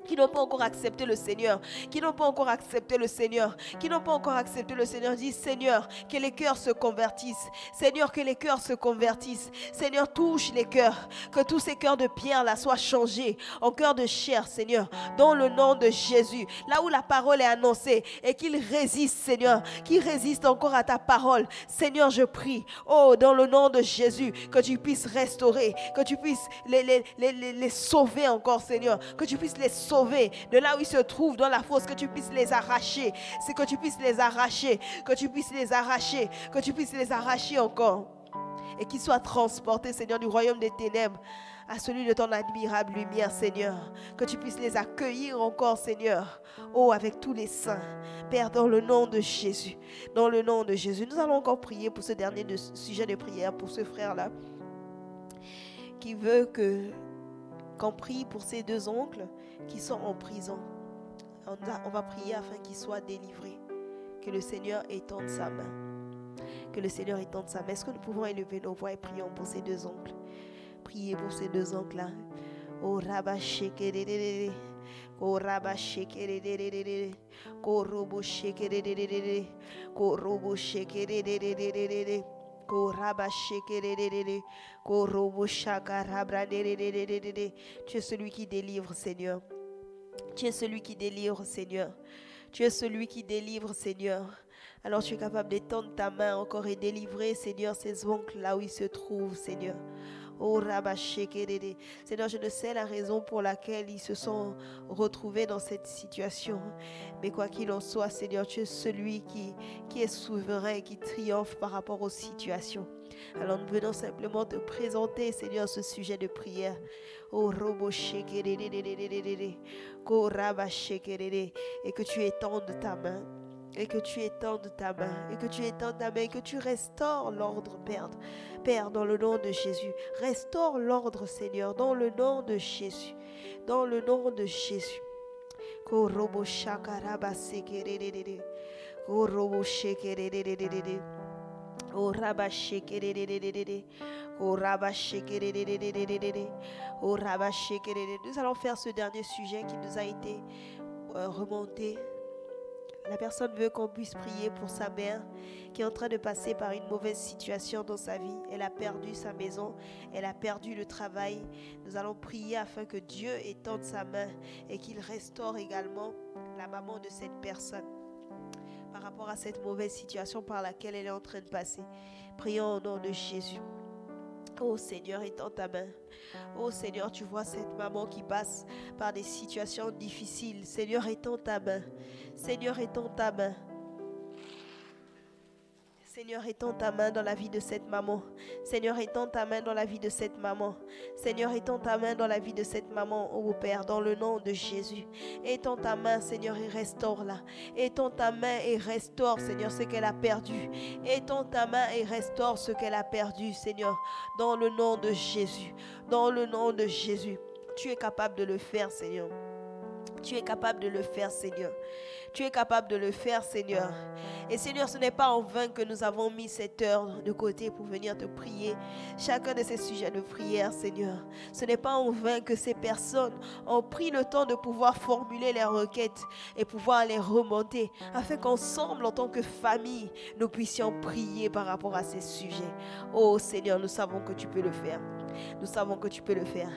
qui n'ont pas encore accepté le Seigneur, qui n'ont pas encore accepté le Seigneur, qui n'ont pas encore accepté le Seigneur. Dis, Seigneur, que les cœurs se convertissent. Seigneur, que les cœurs se convertissent. Seigneur, touche les cœurs. Que tous ces cœurs de pierre là soient changés en cœurs de chair, Seigneur, dans le nom de Jésus. Là où la parole est annoncée et qu'ils résistent, Seigneur, qu'ils résistent encore à ta parole. Seigneur, je prie, oh, dans le nom de Jésus, que tu puisses restaurer, que tu puisses les sauver encore, Seigneur, que tu puisses les sauver de là où ils se trouvent dans la fosse, que tu puisses les arracher, c'est que tu puisses les arracher, que tu puisses les arracher, que tu puisses les arracher encore et qu'ils soient transportés, Seigneur, du royaume des ténèbres à celui de ton admirable lumière, Seigneur, que tu puisses les accueillir encore, Seigneur, oh, avec tous les saints, Père, dans le nom de Jésus, dans le nom de Jésus. Nous allons encore prier pour ce dernier sujet de prière, pour ce frère-là qui veut qu'on prie pour ses deux oncles qui sont en prison. On va prier afin qu'ils soient délivrés. Que le Seigneur étende sa main. Que le Seigneur étende sa main. Est-ce que nous pouvons élever nos voix et prions pour ces deux oncles? Priez pour ces deux oncles-là. Oh, Rabba Shekerere. Oh, Rabba Shekerere. Korobo Shekerere. Korobo Shekerere. Tu es celui qui délivre, Seigneur. Tu es celui qui délivre, Seigneur. Tu es celui qui délivre, Seigneur. Alors tu es capable d'étendre ta main encore et délivrer, Seigneur, ces oncles là où ils se trouvent, Seigneur. Oh, Seigneur, je ne sais la raison pour laquelle ils se sont retrouvés dans cette situation. Mais quoi qu'il en soit, Seigneur, tu es celui qui est souverain et qui triomphe par rapport aux situations. Alors nous venons simplement te présenter, Seigneur, ce sujet de prière. Oh, et que tu étendes ta main. Et que tu étendes ta main, et que tu étendes ta main, et que tu restaures l'ordre, Père, dans le nom de Jésus. Restaure l'ordre, Seigneur, dans le nom de Jésus. Dans le nom de Jésus. Korobo shakaraba sekerere. Korobo shekerere. Oraba shekerere. Oraba shekerere. Oraba shekerere. Nous allons faire ce dernier sujet qui nous a été remonté. La personne veut qu'on puisse prier pour sa mère qui est en train de passer par une mauvaise situation dans sa vie. Elle a perdu sa maison, elle a perdu le travail. Nous allons prier afin que Dieu étende sa main et qu'il restaure également la maman de cette personne par rapport à cette mauvaise situation par laquelle elle est en train de passer. Prions au nom de Jésus. Oh Seigneur, étends ta main. Oh Seigneur, tu vois cette maman qui passe par des situations difficiles. Seigneur, étends ta main. Seigneur, étends ta main. Seigneur, étends ta main dans la vie de cette maman. Seigneur, étends ta main dans la vie de cette maman. Seigneur, étends ta main dans la vie de cette maman, oh Père, dans le nom de Jésus. Étends ta main, Seigneur, et restaure-la. Étends ta main et restaure, Seigneur, ce qu'elle a perdu. Étends ta main et restaure ce qu'elle a perdu, Seigneur, dans le nom de Jésus. Dans le nom de Jésus. Tu es capable de le faire, Seigneur. Tu es capable de le faire, Seigneur. Tu es capable de le faire, Seigneur. Et Seigneur, ce n'est pas en vain que nous avons mis cette heure de côté pour venir te prier. Chacun de ces sujets de prière, Seigneur. Ce n'est pas en vain que ces personnes ont pris le temps de pouvoir formuler leurs requêtes et pouvoir les remonter afin qu'ensemble, en tant que famille, nous puissions prier par rapport à ces sujets. Oh Seigneur, nous savons que tu peux le faire. Nous savons que tu peux le faire.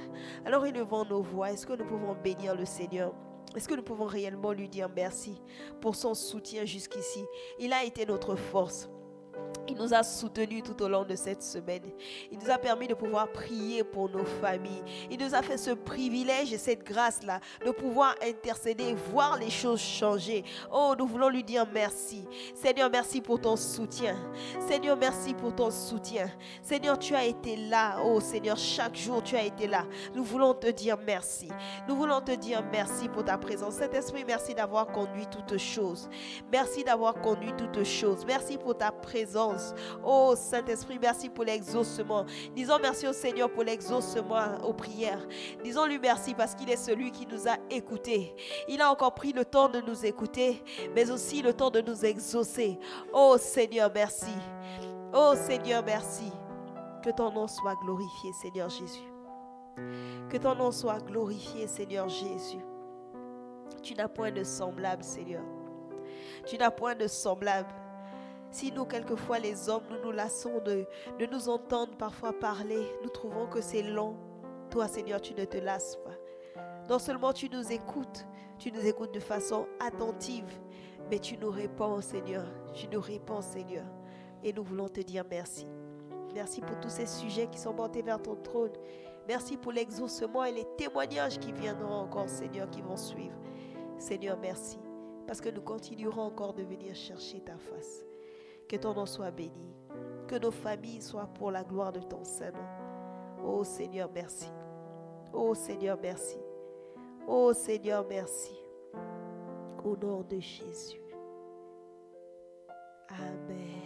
Alors élevons nos voix. Est-ce que nous pouvons bénir le Seigneur? Est-ce que nous pouvons réellement lui dire merci pour son soutien jusqu'ici? Il a été notre force. Il nous a soutenus tout au long de cette semaine. Il nous a permis de pouvoir prier pour nos familles. Il nous a fait ce privilège et cette grâce-là de pouvoir intercéder, voir les choses changer. Oh, nous voulons lui dire merci. Seigneur, merci pour ton soutien. Seigneur, merci pour ton soutien. Seigneur, tu as été là. Oh, Seigneur, chaque jour, tu as été là. Nous voulons te dire merci. Nous voulons te dire merci pour ta présence. Saint-Esprit, merci d'avoir conduit toutes choses. Merci d'avoir conduit toutes choses. Merci pour ta présence. Oh Saint-Esprit, merci pour l'exaucement. Disons merci au Seigneur pour l'exaucement aux prières. Disons-lui merci parce qu'il est celui qui nous a écoutés. Il a encore pris le temps de nous écouter, mais aussi le temps de nous exaucer. Oh Seigneur, merci. Oh Seigneur, merci. Que ton nom soit glorifié, Seigneur Jésus. Que ton nom soit glorifié, Seigneur Jésus. Tu n'as point de semblable, Seigneur. Tu n'as point de semblable. Si nous, quelquefois, les hommes, nous nous lassons de nous entendre parfois parler, nous trouvons que c'est long. Toi, Seigneur, tu ne te lasses pas. Non seulement tu nous écoutes de façon attentive, mais tu nous réponds, Seigneur. Tu nous réponds, Seigneur. Et nous voulons te dire merci. Merci pour tous ces sujets qui sont portés vers ton trône. Merci pour l'exaucement et les témoignages qui viendront encore, Seigneur, qui vont suivre. Seigneur, merci. Parce que nous continuerons encore de venir chercher ta face. Que ton nom soit béni. Que nos familles soient pour la gloire de ton Saint-Nom. Oh Seigneur, merci. Oh Seigneur, merci. Oh Seigneur, merci. Au nom de Jésus. Amen.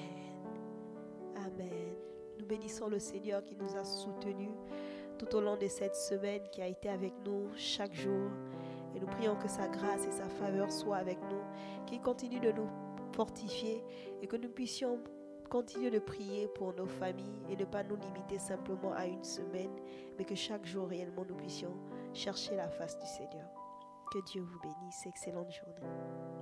Amen. Nous bénissons le Seigneur qui nous a soutenus tout au long de cette semaine, qui a été avec nous chaque jour. Et nous prions que sa grâce et sa faveur soient avec nous, qu'il continue de nous fortifier et que nous puissions continuer de prier pour nos familles et ne pas nous limiter simplement à une semaine, mais que chaque jour réellement nous puissions chercher la face du Seigneur. Que Dieu vous bénisse. Excellente journée.